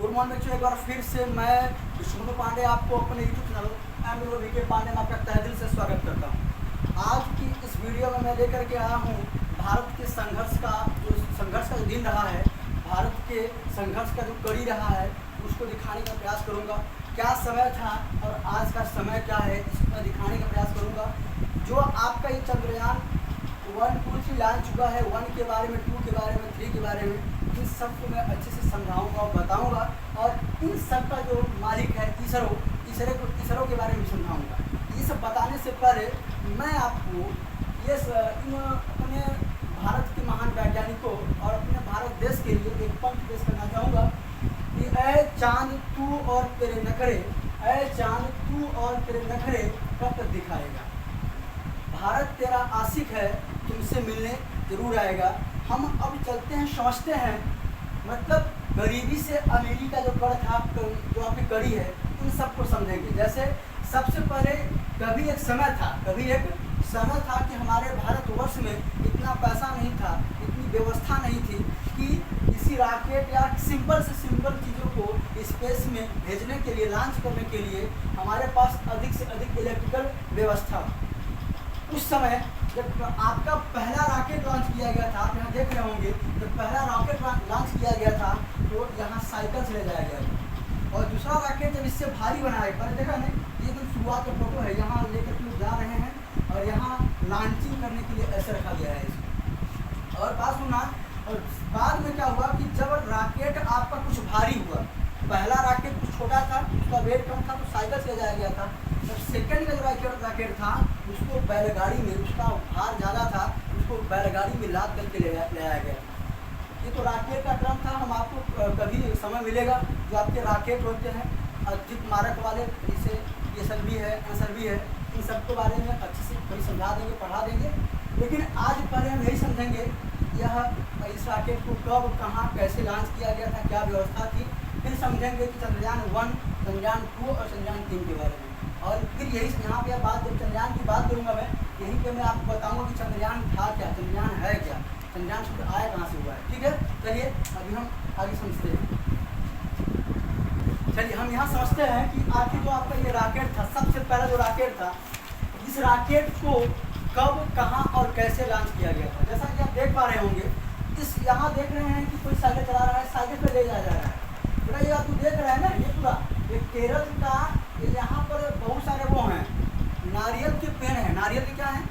Good morning बच्चों, एक बार फिर से मैं विष्णु पांडे आपको अपने यूट्यूब चैनल वीके पांडे में आपका तहे दिल से स्वागत करता हूँ। आज की इस वीडियो में मैं लेकर के आया हूँ भारत के संघर्ष का जो दिन रहा है, भारत के संघर्ष का जो कड़ी रहा है उसको दिखाने का प्रयास करूँगा। क्या समय था और आज का समय क्या है इसको मैं दिखाने का प्रयास करूँगा। जो आपका ये चंद्रयान 1, 2, 3 लॉन्च हुआ है, 1 के बारे में, 2 के बारे में, 3 के बारे में, इन सब को मैं अच्छे से समझाऊंगा और बताऊंगा। और इन सब का जो मालिक है इसरो के बारे में समझाऊंगा। ये सब बताने से पहले मैं आपको ये अपने भारत के महान वैज्ञानिकों और अपने भारत देश के लिए एक पंक्ति पेश करना चाहूँगा कि ऐ चांद तू और तेरे नखरे, ऐ चांद तू और तेरे नखरे कब तक दिखाएगा। भारत तेरा आशिक है, तुमसे मिलने जरूर आएगा। हम अब चलते हैं, समझते हैं, मतलब गरीबी से अमीरी का जो कड़ था, जो आपकी कड़ी है, इन सबको समझेंगे। जैसे सबसे पहले कभी एक समय था कि हमारे भारतवर्ष में इतना पैसा नहीं था, इतनी व्यवस्था नहीं थी कि किसी रॉकेट या सिंपल से सिंपल चीज़ों को स्पेस में भेजने के लिए, लॉन्च करने के लिए हमारे पास अधिक से अधिक इलेक्ट्रिकल व्यवस्था। उस समय जब आपका पहला रॉकेट लॉन्च किया गया था, आप यहाँ देख रहे होंगे, जब पहला रॉकेट लॉन्च किया गया था तो यहाँ साइकिल से ले जाया गया था। और दूसरा रॉकेट जब इससे भारी बनाया, पहले देखा नहीं, ये तो शुरुआत का फोटो है, यहाँ लेकर के जा रहे हैं और यहाँ लॉन्चिंग करने के लिए ऐसे रखा गया है इसको। और बात सुना, और बाद में क्या हुआ कि जब रॉकेट आपका कुछ भारी हुआ, पहला रॉकेट कुछ छोटा था, उसका वेट कम था तो साइकिल से ले जाया गया था। जब सेकंड का जो रॉकेट था उसको बैलगाड़ी में, उसका भार ज़्यादा था, उसको बैलगाड़ी में लाद करके ले आया गया। ये तो रॉकेट का क्रम था। हम आपको कभी समय मिलेगा जो आपके रॉकेट होते हैं अधिक मारक वाले, जैसे ये सब भी है, आंसर भी है, इन सब के बारे में अच्छे से कभी समझा देंगे, पढ़ा देंगे। लेकिन आज पहले हम यही समझेंगे इस रॉकेट को कब, कहाँ, कैसे लॉन्च किया गया था, क्या व्यवस्था थी। फिर समझेंगे कि चंद्रयान 1, चंद्रयान 2 और चंद्रयान 3 के बारे में। और फिर यही यहाँ पे बात, जब चंद्रयान की बात करूँगा मैं, यहीं पे मैं आपको बताऊँगा कि चंद्रयान था क्या, चंद्रयान है क्या, चंद्रयान शुद्ध आया कहाँ से हुआ है। ठीक है, चलिए अभी हम आगे समझते हैं। चलिए हम यहाँ समझते हैं कि आखिर जो आपका ये रॉकेट था, सबसे पहला जो रॉकेट था, इस रॉकेट को कब, कहाँ और कैसे लॉन्च किया गया था। जैसा कि आप देख पा रहे होंगे, इस यहाँ देख रहे हैं कि कोई साइकिल चला रहा है, साइकिल पे ले जाया जा रहा है। पूरा ये आप देख रहे हैं ना, ये पूरा ये केरल का, यहाँ पर बहुत सारे वो हैं, नारियल के पेड़ हैं। नारियल के क्या है,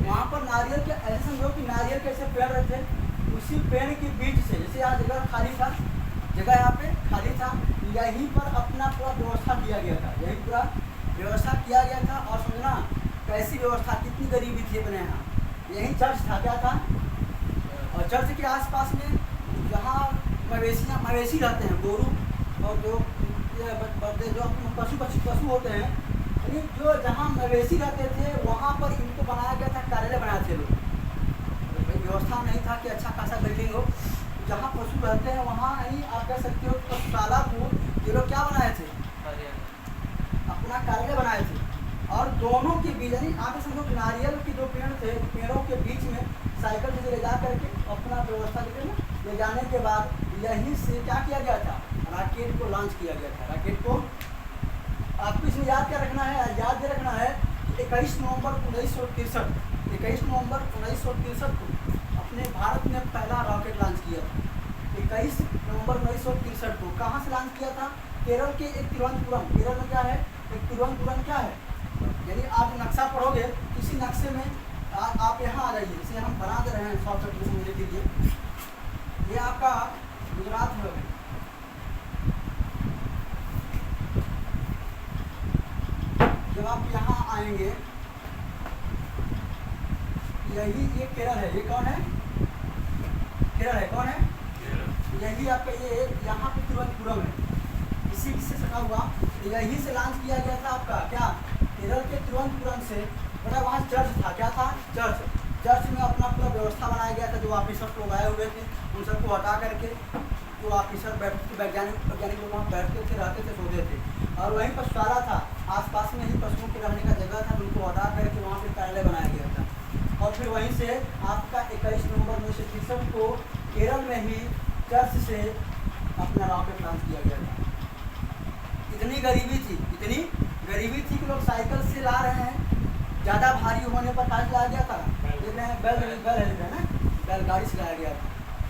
वहाँ पर नारियल के, ऐसे समझो कि नारियल के ऐसे पेड़ रहते, उसी पेड़ के बीच से, जैसे यहाँ जगह खाली था, जगह यहाँ पे खाली था, यहीं पर अपना पूरा व्यवस्था किया गया था, यही पूरा व्यवस्था किया गया था। और समझना कैसी व्यवस्था, कितनी गरीबी थी अपने यहाँ। यही चर्च था, क्या था, और चर्च के आसपास में जहाँ मवेशी रहते हैं, गोरू और जो पशु होते हैं, यानी जो जहाँ मवेशी रहते थे वहाँ पर इनको बनाया गया था, कार्यालय बनाए थे लोग। व्यवस्था नहीं था कि अच्छा खासा बिल्डिंग हो। जहाँ पशु रहते हैं वहाँ ही आप कह सकते हो पशुशाला को ये लोग क्या बनाए थे, अपना कार्यालय बनाए थे। और दोनों के बीच, यानी आप समझो नारियल के जो पेड़ थे, पेड़ों के बीच में साइकिल से ले जा करके अपना व्यवस्था करके ले जाने के बाद यहीं से क्या किया गया था, रॉकेट को लॉन्च किया गया था। रॉकेट को आपको इसमें याद क्या रखना है, याद ये रखना है कि 21 नवंबर 1963 को अपने भारत ने पहला रॉकेट लॉन्च किया था। 21 नवंबर 1963 को कहाँ से लॉन्च किया था, केरल के एक तिरुवनंतपुरम। केरल में क्या है, एक तिरुवनंतपुरम क्या है, यानी आप नक्शा पढ़ोगे, इसी नक्शे में आप यहाँ आ जाइए, इसे हम बना दे रहे हैं सॉफ्टवेयर समझने के लिए। ये आपका गुजरात है। जब आप यहाँ आएंगे, यही ये केरल है। ये कौन है, केरल है, कौन है, यही आपका ये यहाँ पे तिरुवनंतपुरम है, इसी से सटा हुआ। यहीं से लॉन्च किया गया था आपका क्या, केरल के तिरुवनंतपुरम से। बड़ा वहाँ चर्च था, क्या था, चर्च में अपना पूरा व्यवस्था बनाया गया था। जो ऑफिसर लोग आए हुए थे उन सबको हटा करके, जो ऑफिसर बैठते, वैज्ञानिक लोग वहाँ बैठते थे, रहते थे, सोते थे। और वहीं पशुशाला था, आसपास में ही पशुओं के रहने का जगह था, उनको हटा करके वहाँ पर कार्यालय बनाया गया था। और फिर वहीं से आपका 21 नवंबर 1963 को केरल में ही चर्च से अपना रॉकेट लॉन्च किया गया था। इतनी गरीबी थी कि लोग साइकिल से ला रहे हैं, ज़्यादा भारी होने पर कहाँ से लाया गया था, देख रहे हैं बैलगाड़ी से लाया गया था।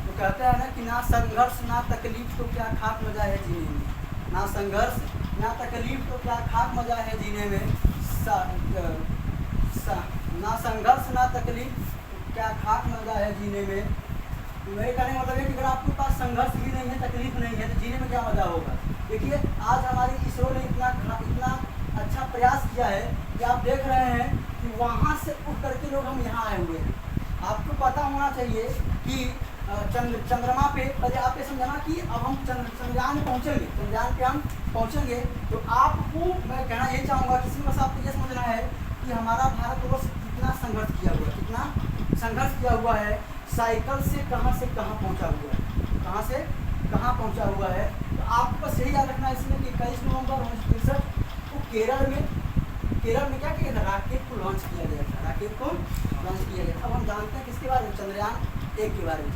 तो कहते हैं ना कि ना संघर्ष ना तकलीफ तो क्या खाक मजा है जीने में, ना संघर्ष ना तकलीफ तो क्या खाक मजा है जीने में, ना संघर्ष ना तकलीफ क्या खाक मजा है जीने में। तो मेरे कहने का मतलब है कि अगर आपके पास संघर्ष भी नहीं है, तकलीफ नहीं है, तो जीने में क्या मजा होगा। देखिए आज हमारी इसरो ने इतना अच्छा प्रयास किया है कि आप देख रहे हैं कि वहाँ से उठ करके लोग हम यहाँ आए हुए हैं। आपको पता होना चाहिए कि चंद्रमा पे पहले आप ये समझना कि अब हम चंद्रयान पहुँचेंगे, चंद्रयान पे हम पहुँचेंगे। तो आपको मैं कहना ये चाहूँगा कि इसमें बस आपको ये समझना है कि हमारा भारतवर्ष कितना संघर्ष किया हुआ है, साइकिल से कहाँ पहुँचा हुआ है, कहाँ से कहाँ पहुँचा हुआ है। तो आपको बस यही याद रखना है इसमें कि 21 नवंबर 1963 को केरल में क्या किया था, रॉकेट को लॉन्च किया गया था। अब हम जानते हैं किसके बारे में, चंद्रयान 1 के बारे में,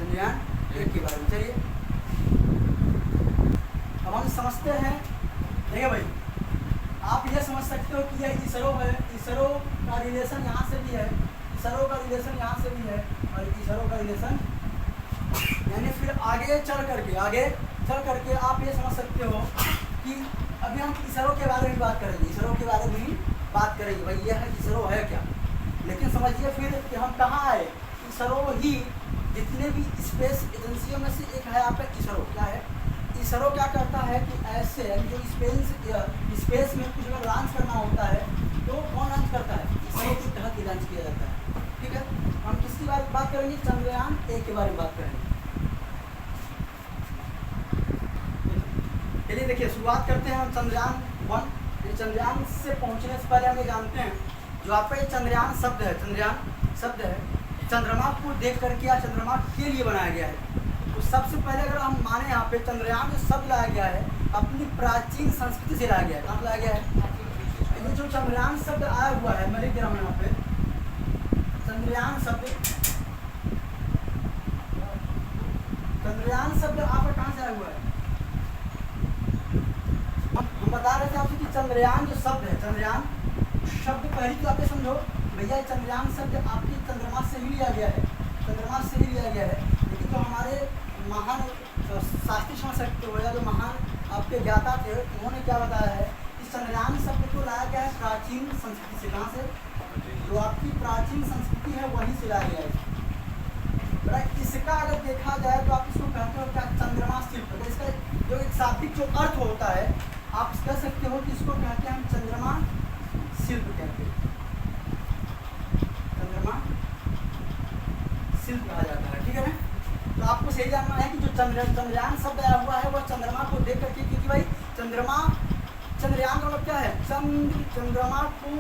चलिए अब हम समझते हैं। देखिए भाई, आप ये समझ सकते हो कि यह इसरो है, इसरो का रिलेशन यहाँ से भी है, और इसरो का रिलेशन यानी फिर आगे चल करके आप ये समझ सकते हो कि अभी हम इसरो के बारे में बात करेंगे, भाई ये है इसरो है क्या। लेकिन समझिए फिर कि हम कहाँ आए, इसरो ही जितने भी स्पेस एजेंसियों में से एक है आपका इसरो। क्या है, इसरो क्या करता है कि ऐसे जो स्पेस में कुछ अगर लॉन्च करना होता है तो कौन लॉन्च करता है, इसरो के तहत ही लॉन्च किया जाता है। ठीक है, हम किसकी बात करेंगे, चंद्रयान 1 के बारे में बात करेंगे। चलिए देखिए, शुरुआत करते हैं हम चंद्रयान 1। चंद्रयान से पहुंचने से पहले हम ये जानते हैं, जो आपका ये चंद्रयान शब्द है, चंद्रमा को देख करके या चंद्रमा के लिए बनाया गया है। तो सबसे पहले अगर हम माने यहाँ पे चंद्रयान जो शब्द लाया गया है अपनी प्राचीन संस्कृति से लाया गया है। कहाँ लाया गया है, ये जो चंद्रयान शब्द आया हुआ है, मैं लिख दे रहा हूँ यहाँ पे, चंद्रयान शब्द आपका कहाँ से आया हुआ है। हम बता रहे थे आपसे कि चंद्रयान जो शब्द है, चंद्रयान शब्द पहली तो आप ये समझो भैया, चंद्रयान शब्द आपकी चंद्रमा से ही लिया गया है, लेकिन जो हमारे महान शास्त्री समझ सकते हो या जो महान आपके ज्ञाता थे, उन्होंने क्या बताया है, इस चंद्रयान शब्द को लाया गया है प्राचीन संस्कृति से। कहाँ से, जो आपकी प्राचीन संस्कृति है वहीं से लाया गया है। इसका अगर देखा जाए तो आप इसको कहते हो क्या, चंद्रमा शिल्प। अगर इसका जो एक शाब्दिक जो अर्थ होता है, आप कह सकते हो कि इसको कहते हैं हम चंद्रमा शिल्प कहते हैं, चंद्रमा शिल्प कहा जाता है। ठीक है ना, तो आपको सही जानना है कि जो चंद्रयान शब्द आया हुआ है वह चंद्रमा को देख करके, क्योंकि भाई चंद्रयान का मतलब क्या है, चंद्रमा को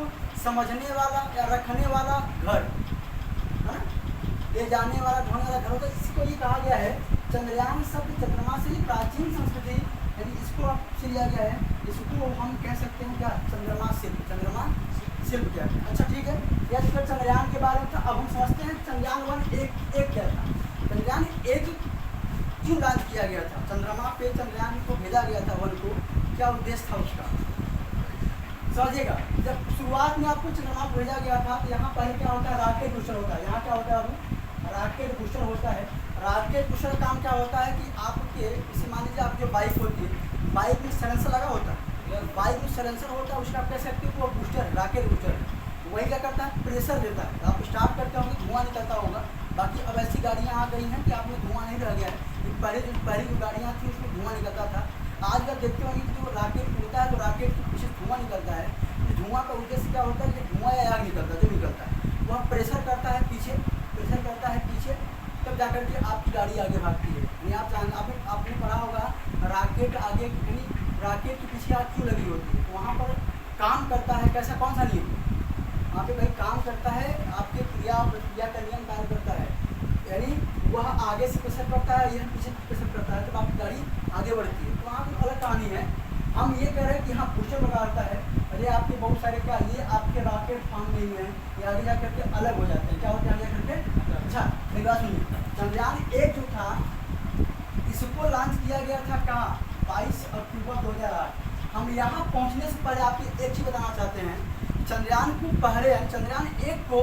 समझने वाला या रखने वाला घर, है ना, ले जाने वाला ढोने वाला घर होता है। इसको ये कहा गया है, चंद्रयान शब्द चंद्रमा से ही प्राचीन संस्कृति यानी इसको आपसे लिया गया है, इसको हम कह सकते हैं क्या, चंद्रमा शिल्प क्या है। अच्छा ठीक है, यह फिर चंद्रयान के बारे में था। अब हम समझते हैं चंद्रयान 1 एक क्या था, चंद्रयान 1 क्यों लॉन्च किया गया था, चंद्रमा पे चंद्रयान को भेजा गया था 1 को, क्या उद्देश्य था उसका, समझिएगा। जब शुरुआत में आपको चंद्रमा को भेजा गया था तो यहाँ पहले क्या होता है, रॉकेट बूस्टर होता है। यहाँ क्या होता है, रॉकेट बूस्टर होता है। रॉकेट बूस्टर का काम क्या होता है कि आपके, इसे मान लीजिए आपकी जो बाइक होती है, बाइक में सलेंसर लगा होता है, बाइक में सलेंसर होता है, उसका आप कह सकते हो वो बूस्टर है, रॉकेट बूस्टर है। वही क्या करता है, प्रेशर देता है। आप स्टार्ट करते होंगे धुआं निकलता होगा। बाकी अब ऐसी गाड़ियाँ आ गई हैं कि आप में धुआं नहीं रह गया है। पहले जो गाड़ियाँ थी उसमें धुआं निकलता था। आज जब देखते होंगे कि जो रॉकेट उड़ता है तो रॉकेट के पीछे धुआं निकलता है। धुआं का उद्देश्य क्या होता है, कि धुआं या आग निकलता है, जो निकलता है वह प्रेशर करता है पीछे, तब जाकर के आपकी गाड़ी आगे भागती है। यानी आपने पढ़ा होगा रॉकेट आगे, यानी रॉकेट के पीछे आग क्यों लगी होती है, वहाँ पर काम करता है कैसा, कौन सा नियम वहाँ पे भाई काम करता है, आपके प्रतिक्रिया का नियम कार्य करता है। यानी वह आगे से प्रेशर करता है, यह पीछे प्रेशर करता है, तब आपकी गाड़ी आगे बढ़ती है। तो वहाँ पर अलग कहानी है। हम ये कह रहे हैं कि हाँ बूस्टर प्रकारता है, अरे आपके बहुत सारे क्या, ये आपके रॉकेट फॉर्म नहीं है, ये आगे जा करके अलग हो जाते हैं। क्या होते हैं आगे जा करके, अच्छा मेरी बात सुनिए, चंद्रयान 1 जो था इसको लॉन्च किया गया था कहाँ? 22 अक्टूबर 2008। हम यहाँ पहुँचने से पहले आपको एक चीज़ बताना चाहते हैं, चंद्रयान को पहले चंद्रयान 1 को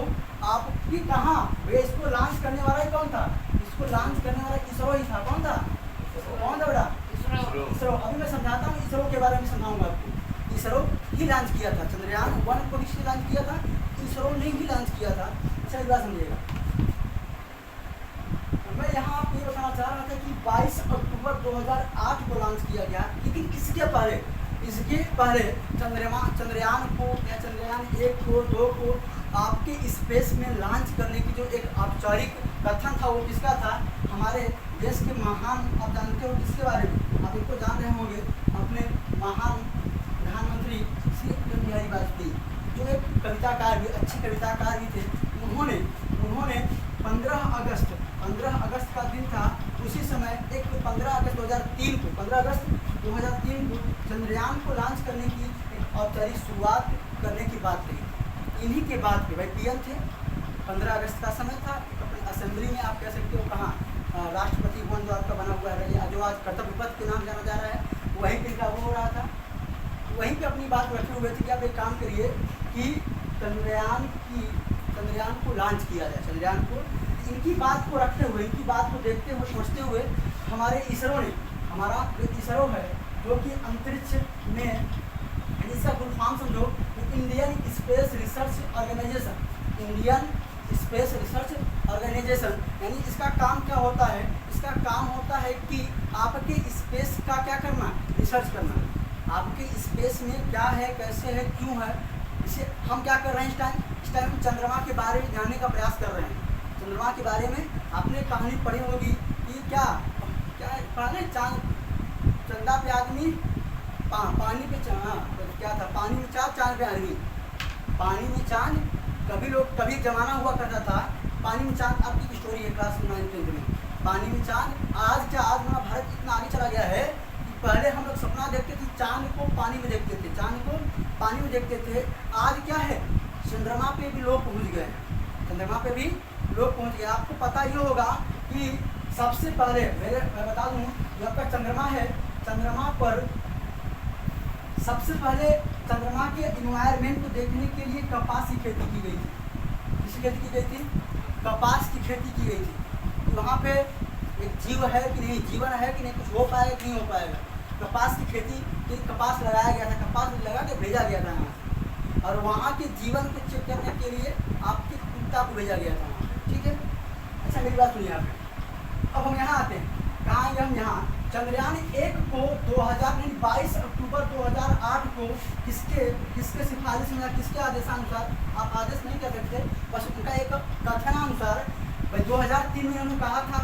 आपकी कहाँ भैया इसको लॉन्च करने वाला ही कौन था? इसको लॉन्च करने वाला इसरो ही था। कौन था? कौन था बेटा? इसरो। अभी मैं समझाता हूँ, इसरो के बारे में समझाऊंगा आपको। इसरो ही लॉन्च किया था चंद्रयान 1 को, किसने लॉन्च किया था? इसरो ने ही लॉन्च किया था। अच्छा एक बात समझिएगा, मैं यहाँ आपको ये बताना चाह रहा था कि 22 अक्टूबर 2008 को लॉन्च किया गया, लेकिन इसके पहले चंद्रयान को या चंद्रयान 1 को 2 को आपके स्पेस में लॉन्च करने की जो एक औपचारिक कथन था वो किसका था? हमारे देश के महान, आप जानते हो किसके बारे में? आप इनको जान रहे होंगे, अपने महान प्रधानमंत्री श्री अटल बिहारी वाजपेयी, जो एक कविताकार भी, अच्छे कविताकार भी थे। उन्होंने 15 अगस्त का दिन था, उसी समय एक 15 अगस्त 2003 को चंद्रयान को लॉन्च करने की एक औपचारिक शुरुआत करने की बात कही। इन्हीं के बाद पे भाई पीएम थे, 15 अगस्त का समय था, अपने असेंबली में आप कह सकते हो कहाँ, राष्ट्रपति भवन जो आपका बना हुआ है, जो आज कर्तव्य पथ के नाम जाना जा रहा है, वहीं पर इनका वो हो रहा था। वहीं पे अपनी बात रखे हुए थे कि आप एक काम करिए कि चंद्रयान को लॉन्च किया जाए। चंद्रयान को, इनकी बात को रखते हुए, इनकी बात को देखते हुए, सोचते हुए हमारे इसरो ने, हमारा जो इसरो है जो कि अंतरिक्ष में, इसका फुल फॉर्म समझो, इंडियन स्पेस रिसर्च ऑर्गेनाइजेशन, यानी इसका काम क्या होता है? इसका काम होता है कि आपके स्पेस का क्या करना, रिसर्च करना। आपके स्पेस में क्या है, कैसे है, क्यों है, इसे हम क्या कर रहे हैं इस टाइम चंद्रमा के बारे में जानने का प्रयास कर रहे हैं। चंद्रमा के बारे में आपने कहानी पढ़ी होगी कि क्या पढ़ा, चंदा पे आदमी, पानी पे क्या था, पानी में चांद पे आदमी, पानी में चांद, कभी जमाना हुआ करता था पानी में चांद। आपकी स्टोरी है क्लास 9-10 में, पानी में चांद। आज हमारा भारत इतना आगे चला गया है कि पहले हम लोग सपना देखते थे, चांद को पानी में देखते थे, आज क्या है, चंद्रमा पे भी लोग पहुंच गए, आपको पता ही होगा कि सबसे पहले मैं बता दूं, जो आपका चंद्रमा है, चंद्रमा पर सबसे पहले चंद्रमा के इन्वायरमेंट को देखने के लिए कपास की खेती की गई थी। किसकी खेती की गई थी? कपास की खेती की गई थी। वहाँ पे एक जीव है कि नहीं, जीवन है कि नहीं, कुछ हो पाएगा कि नहीं हो पाएगा। कपास की खेती के कपास लगाया गया था, कपास लगा के भेजा गया था यहाँ से, और वहाँ के जीवन को चेक करने के लिए आपके कुत्ता को भेजा गया था वहाँ, ठीक है। अच्छा मेरी बात सुनिए आप। अब हम यहाँ आते हैं, कहाँ आएंगे हम यहाँ? चंद्रयान 1 को 22 अक्टूबर 2008 को किसके सिफारिश में, किसके आदेशानुसार, आप आदेश नहीं कर सकते, बस उनका एक कथनानुसार, भाई 2003 में उन्होंने कहा था,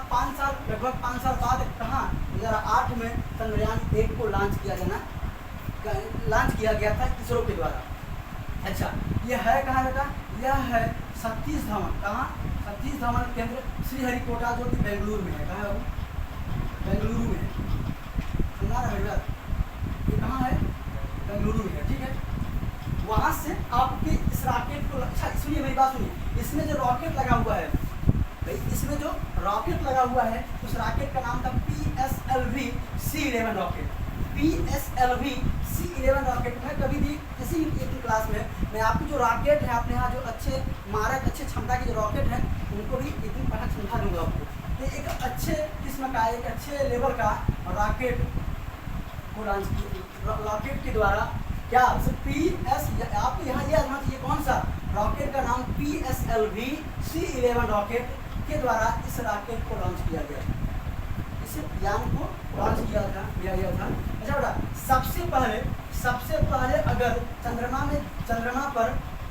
लगभग 5 साल बाद कहाँ 2008 में चंद्रयान 1 को लॉन्च किया गया था इसरो के द्वारा। अच्छा ये है कहाँ बेटा? यह है सतीश धवन। कहाँ? सतीश धवन केंद्र श्रीहरिकोटा, जो कि बेंगलुरु में है। कहाँ है वो? बेंगलुरु में है। सुना रहा बेटा? ये कहाँ है? बेंगलुरु में है, ठीक है। वहाँ से आपके इस रॉकेट को, अच्छा सुनिए मेरी बात सुनिए, इसमें जो रॉकेट लगा हुआ है भाई, इसमें जो रॉकेट लगा हुआ है उस रॉकेट का नाम था PSLV C11 rocket. PSLV C11 rocket में कभी भी किसी भी क्लास में मैं आपको जो रॉकेट है, अपने यहाँ जो अच्छे मारक, अच्छे क्षमता के जो रॉकेट हैं, उनको भी एक दिन पढ़ा समझा दूंगा आपको। तो एक अच्छे किस्म का, एक अच्छे लेवल का रॉकेट को लॉन्च किया, रॉकेट के द्वारा क्या आपको यहाँ याद होना चाहिए, कौन सा रॉकेट का नाम? PSLV C11 रॉकेट के द्वारा इस रॉकेट को लॉन्च किया गया, इस यान को लॉन्च किया गया था। अच्छा बेटा, सबसे पहले अगर चंद्रमा पर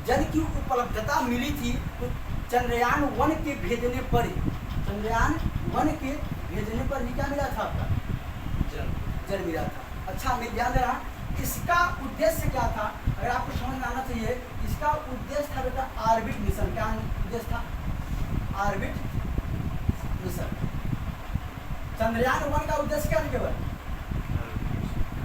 जल की उपलब्धता मिली थी तो चंद्रयान 1 के भेजने पर ही क्या मिला था आपका? जल मिला था। अच्छा मैं ध्यान दे रहा, इसका उद्देश्य क्या था? अगर आपको समझ में आना चाहिए, इसका उद्देश्य था बेटा ऑर्बिट मिशन। क्या उद्देश्य था? Orbit mission. चंद्रयान 1 का उद्देश्य क्या केवल,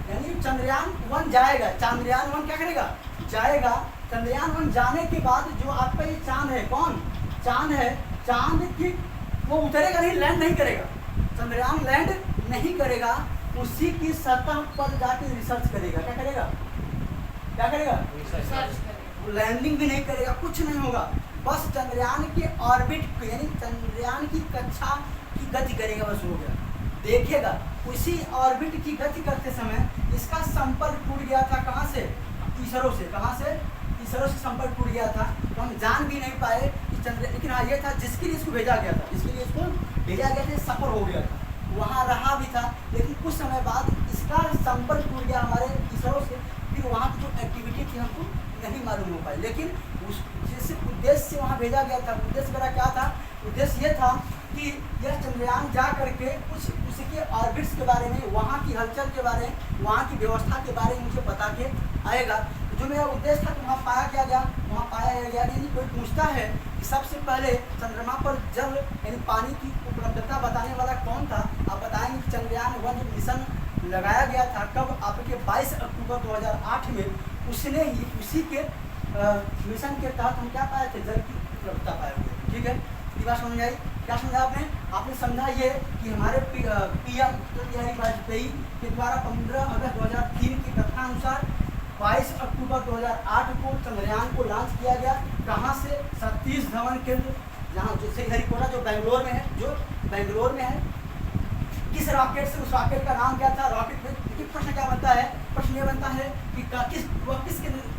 यानी चंद्रयान 1 जाएगा, चंद्रयान 1 क्या करेगा? जाएगा। चंद्रयान 1 जाने के बाद जो आपका ये चांद है, कौन चांद है, चांद की वो उतरेगा नहीं, लैंड नहीं करेगा। चंद्रयान लैंड नहीं करेगा, उसी की सतह पर जाके रिसर्च करेगा। क्या करेगा? क्या करेगा? रिसर्च लैंडिंग भी नहीं करेगा, कुछ नहीं होगा, बस चंद्रयान के ऑर्बिट यानी चंद्रयान की कक्षा की गति करेगा, बस हो गया। देखेगा उसी ऑर्बिट की गति करते समय इसका संपर्क टूट गया था, कहाँ से? इसरो से। कहाँ से? इसरो से संपर्क टूट गया था, तो हम जान भी नहीं पाए कि चंद्र, लेकिन हाँ ये था जिसके लिए इसको भेजा गया था, जिसके लिए इसको भेजा गया था, सफर हो गया था, वहाँ रहा भी था, लेकिन कुछ समय बाद इसका संपर्क टूट गया हमारे इसरो से, फिर वहाँ की जो एक्टिविटी थी हमको नहीं मालूम हो पाई। लेकिन उस जिस उद्देश्य से वहाँ भेजा गया था, उद्देश्य मेरा क्या था? उद्देश्य ये था कि यह चंद्रयान जा करके कुछ उसके ऑर्बिट्स के बारे में, वहाँ की हलचल के बारे में, वहाँ की व्यवस्था के बारे में मुझे बता के आएगा। जो मेरा उद्देश्य था, तो वहाँ पाया क्या गया? वहाँ पाया गया यानी कोई पूछता है कि सबसे पहले चंद्रमा पर जल यानी पानी की उपलब्धता बताने वाला कौन था? आप बताएंगे कि चंद्रयान 1 जो मिशन लगाया गया था, कब? आपके 22 अक्टूबर 2008 में। उसने ही उसी के मिशन के तहत हम क्या पाए थे? जल की उपलब्धता पाए हुए। ठीक है, ये बात समझ आई? क्या समझा आपने? आपने समझा ये कि हमारे पीएम अटल बिहारी वाजपेयी के द्वारा 15 अगस्त 2003 की कथनानुसार 22 अक्टूबर 2008 को चंद्रयान को लॉन्च किया गया। कहाँ से? सतीश धवन केंद्र, जहाँ जो श्रीहरिकोटा जो बेंगलोर में है, जो बेंगलोर में है। किस रॉकेट से? उस रॉकेट का नाम क्या था? रॉकेट में देखिए प्रश्न क्या बनता है? प्रश्न ये बनता है कि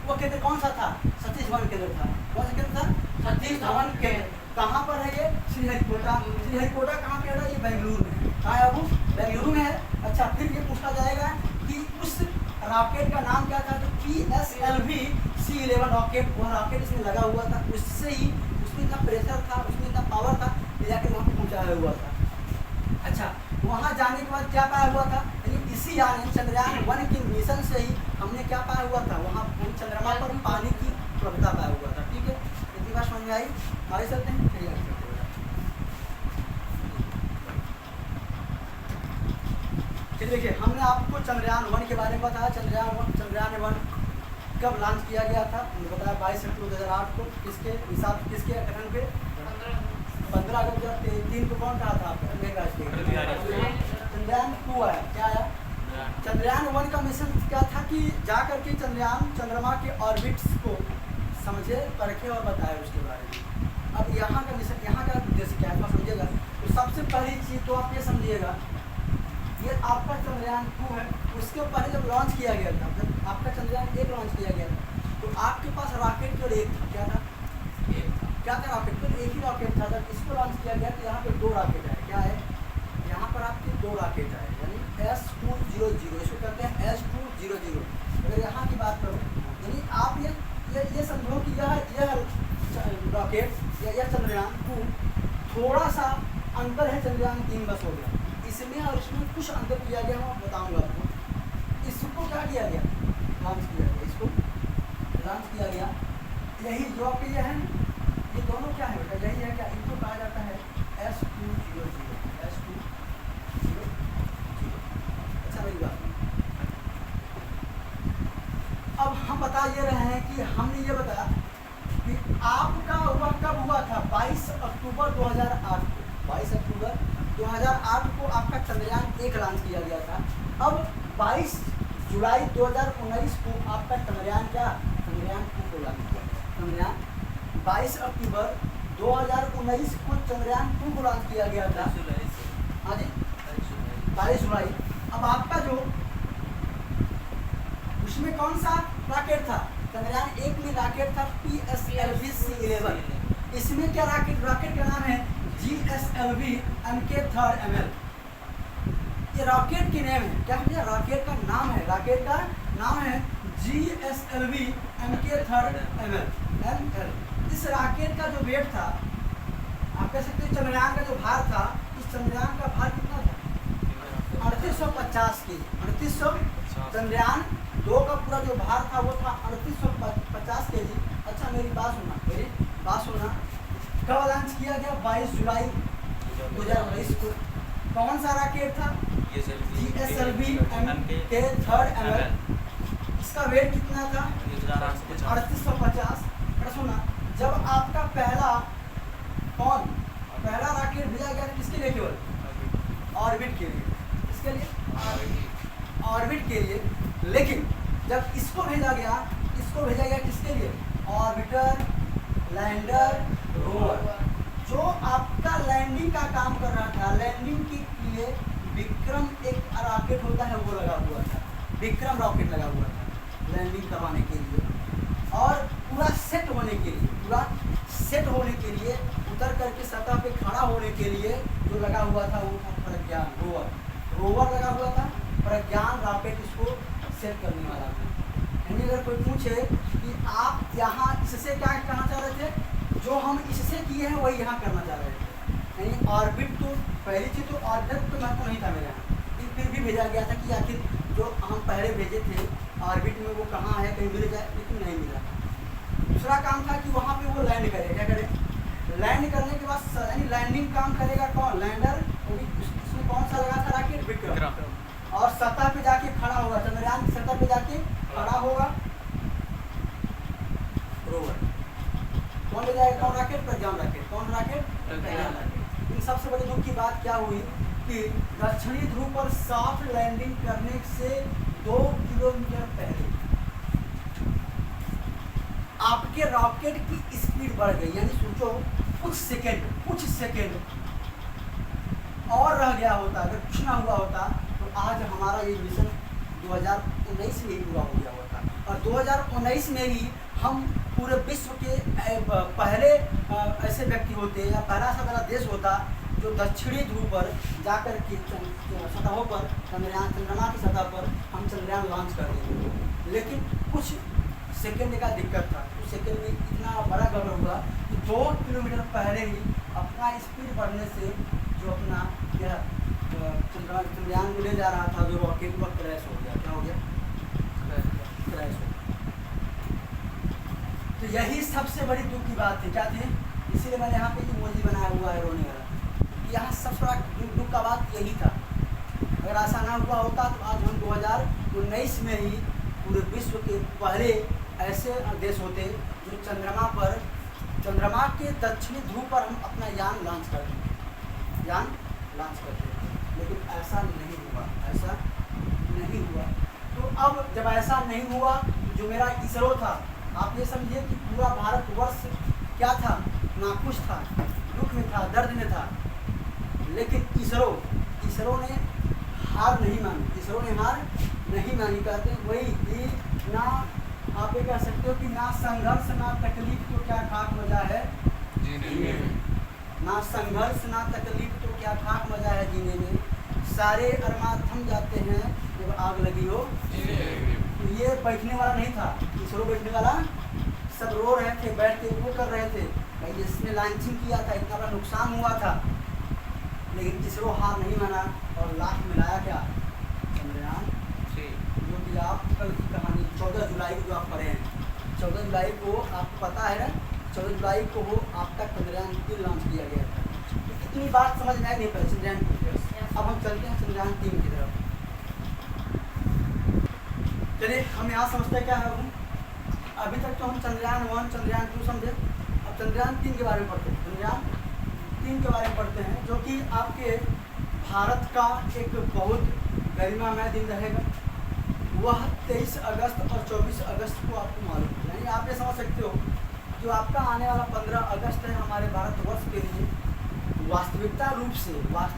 वो केंद्र कौन सा था? सतीश धवन केंद्र था। कौन सा केंद्र था? सतीश धवन केंद्र। कहाँ पर है ये? श्रीहरिकोटा। श्रीहरिकोटा कहाँ पे है? ये बेंगलुरु में है। कहाँ है? वो बेंगलुरु में है। अच्छा, फिर ये पूछा जाएगा कि उस रॉकेट का नाम क्या था? जो PSLV C11 रॉकेट, वह रॉकेट इसमें लगा हुआ था, उससे ही उसमें इतना प्रेशर था, उसमें इतना पावर था, ले जाकर वहाँ पर पहुँचाया हुआ था। अच्छा, वहाँ जाने के बाद क्या पाया हुआ था? यानी इसी यानी चंद्रयान 1 के मिशन से ही हमने क्या पाया हुआ था? वहाँ चंद्रमा पर पानी की उपलब्धता पाया हुआ था। ठीक है, इतनी बात समझ में आई? आगे चलते हैं। चलिए आगे चलते हैं। चलिए देखिए, हमने आपको चंद्रयान 1 के बारे में बताया। चंद्रयान 1 कब लॉन्च किया गया था? हमने बताया 22 अक्टूबर 2008 को। किसके हिसाब, किसके कथन पे? 15 अगस्त 2003 को कौन कहा था आपका? चंद्रयान 2 आया। क्या आया? चंद्रयान 1 का मिशन क्या था कि जा करके चंद्रयान चंद्रमा के ऑर्बिट्स को समझे, परखे और बताए उसके बारे में। अब यहाँ का मिशन, यहाँ का उद्देश्य क्या है आप समझिएगा। तो सबसे पहली चीज़ तो आप ये समझिएगा, ये आपका चंद्रयान 2 है। उसके पहले जब लॉन्च किया गया था, जब आपका चंद्रयान 1 लॉन्च किया गया था, तो आपके पास रॉकेट केवल एक था। क्या था? क्या था? रॉकेट केवल एक ही रॉकेट था। जब इसको लॉन्च किया गया तो यहाँ पे 2 रॉकेट आए। क्या है? यहाँ पर आपके 2 रॉकेट आए, यानी S200, इसको कहते हैं S200। अगर यहाँ की बात करो, यानी आप ये समझो कि यह रॉकेट या यह चंद्रयान 2 थोड़ा सा अंतर है चंद्रयान 3 बस हो गया। इसमें और इसमें कुछ अंतर किया गया, मैं बताऊंगा आपको। इसको क्या किया गया? लॉन्च किया गया। इसको लॉन्च किया गया। यही जो आपके ये है, ये दोनों क्या है बेटा? यही है क्या? इनको कहा जाता है S200। अच्छा मेरी बात, अब हम बता ये रहे हैं कि हमने ये बताया कि आपका हुआ कब हुआ था? 22 अक्टूबर 2008 को। 22 अक्टूबर 2008 को आपका चंद्रयान 1 लॉन्च किया गया था। अब 22 जुलाई 2019 को आपका चंद्रयान क्या? चंद्रयान 2 को लॉन्च किया गया। चंद्रयान 22 अक्टूबर 2019 को चंद्रयान 2 को लॉन्च किया गया था। हाँ जी, 22 जुलाई। अब आपका जो उसमें कौन सा रॉकेट था? चंद्रयान 1 में रॉकेट था PSLV C11। इसमें क्या रॉकेट का नाम है? GSLV MK3ML। ये रॉकेट की नेम है। क्या है? रॉकेट का नाम है। रॉकेट का नाम है GSLV MK3ML। इस रॉकेट का जो वेट था, आप कह सकते हैं चंद्रयान का जो भार था, इस चंद्रयान का भार कितना था? 3850 के। 3800। चंद्रयान 2 का पूरा जो भार था वो था 3850 kg। अच्छा मेरी बात सुनना, कब लॉन्च किया गया? 22 जुलाई 2019 को। कौन सा रॉकेट था? GSLV MK3ML। इसका वेट कितना था? 3850। सुना, जब आपका पहला रॉकेट भेजा गया किसके लिए? केवल ऑर्बिट के लिए, इसके लिए ऑर्बिट के लिए। लेकिन जब इसको भेजा गया किसके लिए? Orbiter, lander, rover. जो आपका लैंडिंग का काम कर रहा था, लैंडिंग के लिए विक्रम एक रॉकेट होता है वो लगा हुआ था, विक्रम रॉकेट लगा हुआ था लैंडिंग करवाने के लिए। और पूरा सेट होने के लिए उतर करके सतह पे खड़ा होने के लिए जो लगा हुआ था वो था प्रज्ञान, रोवर लगा हुआ था। प्रज्ञान रॉकेट इसको सेट करने वाला था। यानी अगर कोई पूछे कि आप यहाँ इससे क्या कहना चाह रहे थे, जो हम इससे किए हैं वही यहाँ करना चाह रहे थे। यानी ऑर्बिट तो पहली चीज़ तो ऑर्बिट तो महत्व नहीं था मेरे यहाँ, फिर भी भेजा गया था कि आखिर जो हम पहले भेजे थे ऑर्बिट में वो कहाँ है, कहीं मिल जाए, लेकिन नहीं मिला। दूसरा काम था कि वहाँ पे वो लैंड करे, क्या करे, लैंड करने के बाद यानी लैंडिंग काम करेगा कौन? लैंडर। इसमें कौन सा लगा था रॉकेट? विक्रम। और सतह पे जाके खड़ा होगा, चंद्रयान की सतह पे जाके खड़ा होगा रोवर। कौन ले जाएगा? कौन रॉकेट? प्रज्ञान रॉकेट। कौन रॉकेट? प्रज्ञान रॉकेट। इन सबसे बड़ी दुख की बात क्या हुई कि दक्षिणी ध्रुव पर सॉफ्ट लैंडिंग करने से 2 किलोमीटर पहले आपके रॉकेट की स्पीड बढ़ गई। यानी सोचो कुछ सेकेंड और रह गया होता, अगर कुछ ना हुआ होता तो आज हमारा ये मिशन 2019 में ही पूरा हो गया होता। और 2019 में ही हम पूरे विश्व के पहले ऐसे व्यक्ति होते या पहला सा बड़ा देश होता जो दक्षिणी ध्रुव पर जाकर के सतहों पर चंद्रमा की सतह पर हम चंद्रयान लॉन्च कर देंगे। लेकिन कुछ सेकेंड का दिक्कत था, कुछ सेकेंड में इतना बड़ा गड़बड़ हुआ कि 2 किलोमीटर पहले ही अपना स्पीड बढ़ने से जो अपना यह चंद्रयान को ले जा रहा था जो रॉकेट वह क्रैश हो गया। क्या हो गया? क्रैश हो गया। तो यही सबसे बड़ी दुख की बात थी। क्या थी? इसीलिए मैंने यहाँ पे इमोजी बनाया हुआ है रोने वाला। यहाँ सबसे बड़ा दुख का बात यही था। अगर ऐसा ना हुआ होता तो आज हम 2019 में ही पूरे विश्व के पहले ऐसे देश होते जो चंद्रमा के दक्षिणी ध्रुव पर हम अपना यान लॉन्च करते। लेकिन ऐसा नहीं हुआ। तो अब जब ऐसा नहीं हुआ, जो मेरा इसरो था, आप ये समझिए कि पूरा भारतवर्ष क्या था? नाखुश था, दुख में था, दर्द में था। लेकिन इसरो ने हार नहीं मानी। कहते हैं वही कि ना आप ये कह सकते हो कि ना संघर्ष ना तकलीफ तो क्या खाक मजा है जीने में। ना संघर्ष ना तकलीफ तो क्या खाक मजा है जीने में। सारे अरमान थम जाते हैं जब आग लगी हो जीने में। तो ये बैठने वाला नहीं था, इसरो बैठने वाला। सब रो रहे थे, बैठ के वो कर रहे थे भाई, जिसने लॉन्चिंग किया था इतना बड़ा नुकसान हुआ था। लेकिन इसरो हार नहीं माना और लास्ट में लाया क्या? चंद्रयान। जो कि आप कल की कहानी 14 जुलाई को जो आप पढ़े हैं, 14 जुलाई को आपको पता है ना, 14 जुलाई को वो आपका चंद्रयान 3 लॉन्च किया गया था। तो इतनी बात समझ में आई नहीं पहले चंद्रयान 2। अब हम चलते हैं चंद्रयान 3 की तरफ। चलिए हम यहाँ समझते क्या है। अभी तक तो हम चंद्रयान 1 चंद्रयान 2 समझे। अब चंद्रयान 3 के बारे में पढ़ते हैं। चंद्रयान 3 के बारे में पढ़ते हैं, जो कि आपके भारत का एक बहुत गरिमामय दिन रहेगा। वह 23 अगस्त और 24 अगस्त को आपको मालूम है। यानी आप ये समझ सकते हो जो आपका आने वाला 15 अगस्त है हमारे भारतवर्ष के लिए वास्तव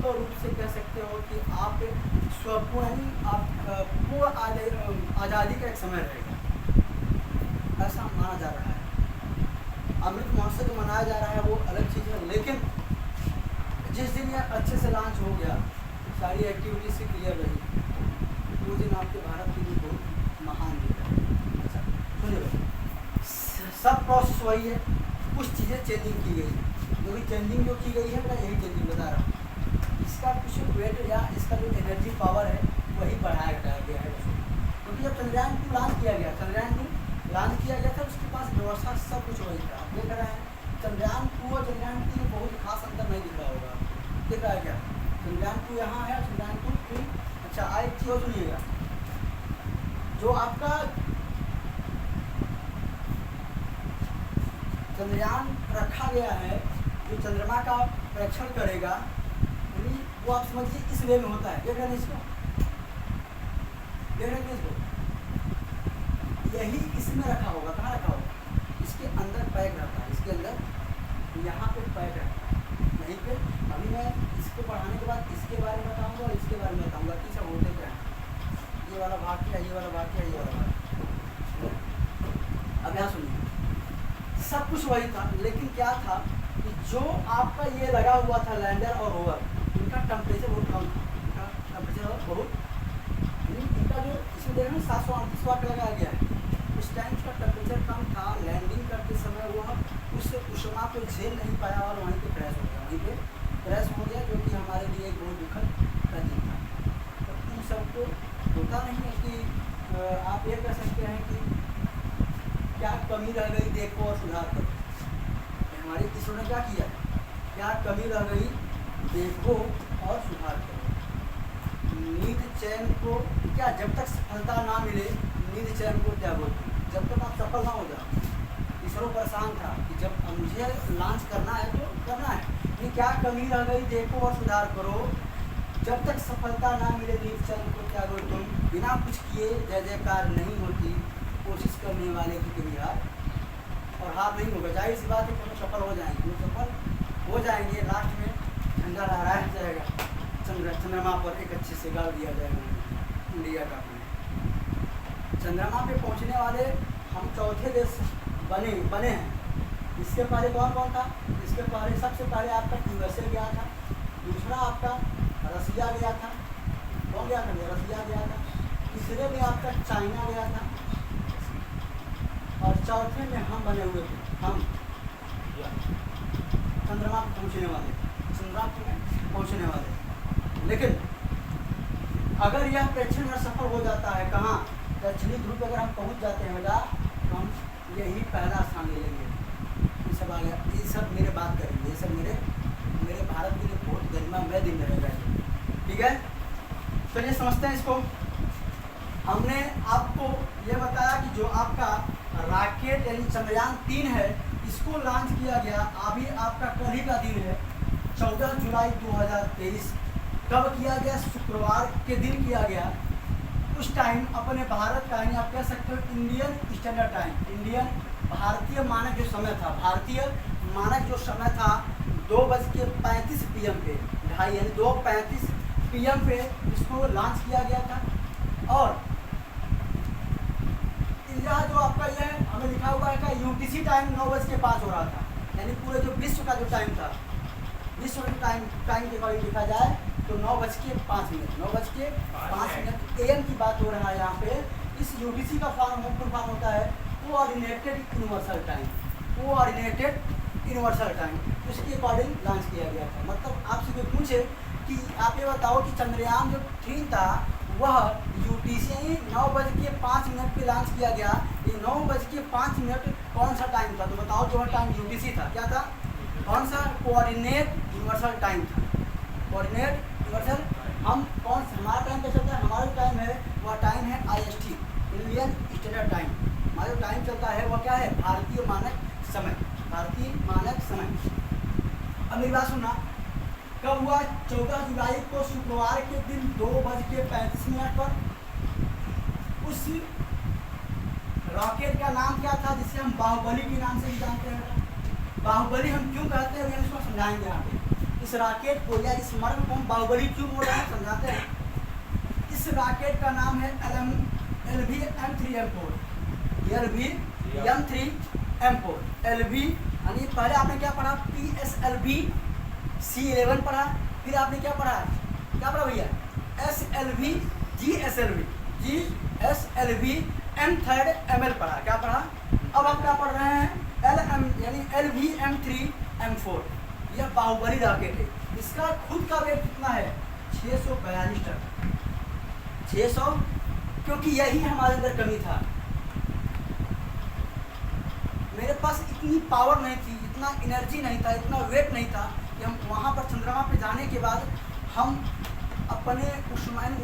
रूप से कह सकते हो कि आप पूर्ण आज़ादी का एक समय रहेगा, ऐसा माना जा रहा है। अमृत महोत्सव जो मनाया जा रहा है वो अलग चीज़ है। लेकिन जिस दिन यह अच्छे से लॉन्च हो गया, सारी एक्टिविटी से क्लियर रही, वो दिन आपके भारत के लिए बहुत महान दिन है। अच्छा सुनिए, सब प्रोसेस वही है, कुछ चीज़ें चेंजिंग की गई है। जो भी चेंजिंग जो की गई है मैं यही चेंजिंग बता रहा हूँ। इसका कुछ वेट या इसका जो एनर्जी पावर है वही बढ़ाया गया है। क्योंकि जब चंद्रयान 2 लॉन्च किया गया था, उसके पास व्यवस्था सब कुछ वही था। आप देख रहे हैं चंद्रयान 2 और चंद्रयान 3 में बहुत खास अंतर नहीं दिख रहा होगा। दिख रहा है क्या? चंद्रयान 2 यहाँ है, चंद्रयान 2 3। अच्छा एक चीज़ और सुनिएगा, जो आपका चंद्रयान रखा गया है जो चंद्रमा का परीक्षण करेगा, यानी वो आप समझिए इस वे में होता है। देख रहे हैं इसको, देख रहे हैं इसको, यही इसमें रखा होगा। कहाँ रखा होगा? इसके अंदर पैक रहता है, इसके अंदर यहाँ पे पैक रहता है, यहीं पे। अभी मैं इसको पढ़ाने के बाद इसके बारे में बताऊँगा और इसके बारे में बताऊँगा कि सब होते क्या है। ये वाला भाग क्या, ये वाला भाग क्या, ये वाला भाग। अब यहाँ सुनिए, सब कुछ वही था, लेकिन क्या था कि जो आपका ये लगा हुआ था लैंडर और रोवर, इनका टेम्परेचर बहुत कम था, इनका टेम्परेचर बहुत, इनका जो इसमें देख रहे हैं 738 वाट लगाया गया है। उस टाइम का टेम्परेचर कम था, लैंडिंग करते समय वह उस ऊष्मा को झेल नहीं पाया और वहीं पे क्रैश हो गया, वहीं पे क्रैश हो गया, जो कि हमारे लिए एक बहुत दुखद का दिन था। तो इन सबको होता नहीं है कि आप ये कह सकते हैं कि क्या कमी रह गई देखो और सुधार करो। हमारे किसी ने क्या किया, क्या कमी रह गई देखो और सुधार करो। नींद चैन को क्या, जब तक सफलता ना मिले नींद चैन को क्या बोलते हैं, जब तक आप सफल ना हो जाओ। इसरो परेशान था कि जब मुझे लॉन्च करना है तो करना है, ये क्या कमी रह गई देखो और सुधार करो। जब तक सफलता ना मिले नींद चैन को त्यागो तुम, बिना कुछ किए जय जयकार नहीं होती, कोशिश करने वाले की कभी हार और हार नहीं होगा। जाहिर सी बात है कि हम सफल हो जाएंगे, हम सफल हो जाएंगे। लास्ट में झंडा लहराया जाएगा, चंद्रमा पर एक अच्छे से गाड़ दिया जाएगा इंडिया का। चंद्रमा पे पहुंचने वाले हम चौथे देश बने हैं। इसके पहले कौन कौन था? इसके पहले सबसे पहले आपका यूएसए गया था, दूसरा आपका रसिया गया था, कौन गया था? रसिया गया था। तीसरे में आपका चाइना गया था और चौथे में हम बने हुए थे, हम चंद्रमा पर पहुंचने वाले, चंद्रमा पर पहुंचने वाले। लेकिन अगर यह प्रेक्षण में सफल हो जाता है, कहाँ? दक्षिणी ध्रुव पर अगर हम पहुंच जाते हैं बेटा, तो हम यही पहला स्थान ले लेंगे। ये सब आ गया, ये सब मेरे बात करेंगे, ये सब मेरे भारत के लिए बहुत गरिमामय दिन रहेगा। ठीक है, चलिए समझते हैं इसको। हमने आपको ये बताया कि जो आपका रॉकेट यानी चंद्रयान 3 है, इसको लॉन्च किया गया। अभी आपका कल ही का दिन है, 14 जुलाई 2023। कब किया गया? शुक्रवार के दिन किया गया। उस टाइम अपने भारत का, यानी आप कह सकते हो इंडियन स्टैंडर्ड टाइम, इंडियन भारतीय मानक जो समय था, भारतीय मानक जो समय था 2:35 PM पे, ढाई यानी 2:35 PM पे इसको लॉन्च किया गया था। और यह जो आपका यह हमें लिखा हुआ है का UTC टाइम 9:05 हो रहा था, यानी पूरे जो विश्व का जो टाइम था, विश्व का टाइम के अकॉर्डिंग देखा जाए तो 9:05, 9:05 AM की बात हो रहा है यहाँ पे। इस UTC का फुल फॉर्म होता है coordinated universal time, coordinated universal time. उसके अकॉर्डिंग लॉन्च किया गया था। मतलब आपसे कोई पूछे कि आप ये बताओ कि चंद्रयान जो 3 था वह UTC 9:05 पे लॉन्च किया गया। ये 9:05 कौन सा टाइम था? तो बताओ जो टाइम UTC था, क्या था? कौन सा? कोऑर्डिनेट यूनिवर्सल टाइम था। कोऑर्डिनेट यूनिवर्सल, हम कौन हमारा टाइम क्या चलता है? हमारा टाइम है वह टाइम है IST, इंडियन स्टैंडर्ड टाइम। हमारा जो टाइम चलता है वह क्या है? भारतीय मानक समय, भारतीय मानक समय। अब मेरी बात सुनना, कब हुआ? 14 जुलाई को शुक्रवार के दिन 2:35 पर। उस रॉकेट का नाम क्या था जिसे हम बाहुबली के नाम से भी जानते हैं? बाहुबली हम क्यों कहते हैं, इसको समझाएंगे यहाँ पे। इस रॉकेट को या इस मर्म को हम बाहुबली क्यों बोल रहे हैं, समझाते हैं। इस रॉकेट का नाम है LV-M3M4, LV-M3M4। LV यानी पहले आपने क्या पढ़ा? PSLV C11 पढ़ा, फिर आपने क्या पढ़ा भैया? SLV GSLV M3ML पढ़ा। क्या पढ़ा? अब हम क्या पढ़ रहे हैं? यानी LV-M3M4। यह बाहुबली रॉकेट है। इसका खुद का वेट कितना है? 642 टन। 600, क्योंकि यही हमारे अंदर कमी था। मेरे पास इतनी पावर नहीं थी, इतना एनर्जी नहीं था, इतना वेट नहीं था कि हम वहाँ पर चंद्रमा पे जाने के बाद हम अपने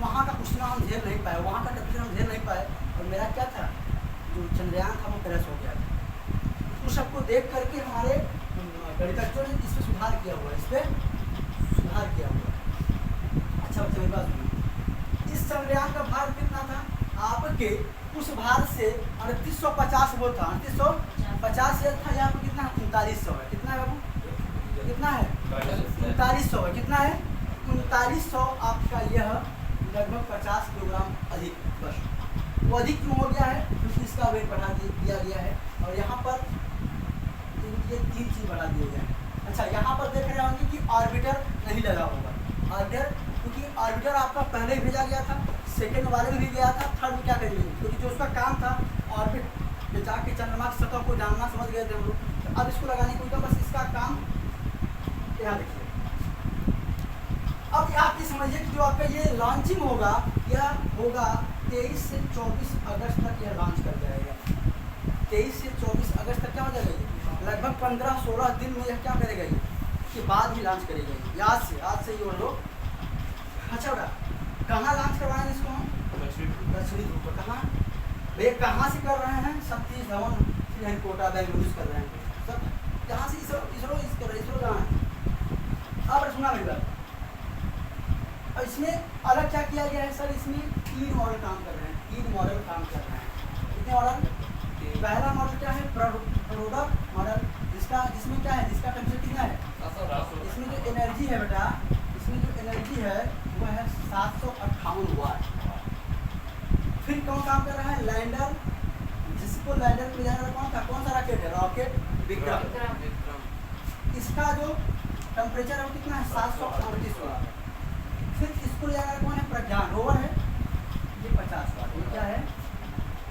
वहाँ का उष्मा हम झेल नहीं पाए, वहाँ का टेम्परेचर हम झेल नहीं पाए। और मेरा क्या था? जो चंद्रयान था वो क्रैश हो गया था। उस सबको देख करके हमारे गणितज्ञों ने इस पर सुधार किया हुआ है, इस पर सुधार किया हुआ है। अच्छा बच्चे मेरी बात सुनो, इस चंद्रयान का भार कितना था आपके उस भार से 3850 वो था, 3850 ये था, यहाँ पे कितना 3900 है, कितना है बाबू, कितना है 3900 है, कितना है 3900 आपका यह लगभग 50 किलोग्राम अधिक, बस वो अधिक क्यों हो गया है क्योंकि इसका वेट बढ़ा दिया गया है और यहाँ पर ये 3 चीज बढ़ा दिया गया है। अच्छा यहाँ पर देख रहे होंगे कि ऑर्बिटर नहीं लगा होगा, ऑर्बिटर क्योंकि ऑर्बिटर आपका पहले ही भेजा गया था, सेकेंड वाले में भी गया था, थर्ड में क्या करेंगे क्योंकि जो उसका काम था ऑर्बिट पे जाके चंद्रमा की सतह को जानना समझ गए थे हम लोग, तो अब इसको लगाने की कोई बस इसका काम यहाँ देखिए। अब आप ये समझिए कि जो आपका ये लॉन्चिंग होगा यह होगा 23 से 24 अगस्त तक यह लॉन्च कर जाएगा, 23 से 24 अगस्त तक क्या हो जाएगा, लगभग 15-16 दिन में यह क्या करेगा ये के बाद ही लॉन्च करेगा, आज से ही वो लोग। अच्छा बेटा कहाँ लॉन्च करवाएंगे इसको हम, दक्षिणी ध्रुव पर, कहाँ भैया, कहाँ से कर रहे हैं, सतीश धवन श्रीहरिकोटा बेंगलुरु से कर रहे हैं, सब कहाँ से, इसरो कर रहे हैं, इसरो कहाँ है। अब सुना मेरी बात, और इसमें अलग क्या किया गया है सर, इसमें 3 मॉडल काम कर रहे हैं, 3 मॉडल काम कर रहे हैं, कितने मॉडल, पहला मॉडल क्या है प्रोडक्ट मॉडल, जिसमें क्या है, जिसका टेम्परेचर कितना है, इसमें जो एनर्जी है बेटा, इसमें जो एनर्जी है वो है 758 वाट। फिर कौन काम कर रहा है, लैंडर, जिसको लैंडर पे जाने वाला कौन था, कौन सा रॉकेट है, रॉकेट विक्रम, इसका जो टेम्परेचर है वो कितना है 738 वाट। फिर इसको ले जाने वाला कौन है, प्रज्ञान रोवर है, ये 50 वाट, ये क्या है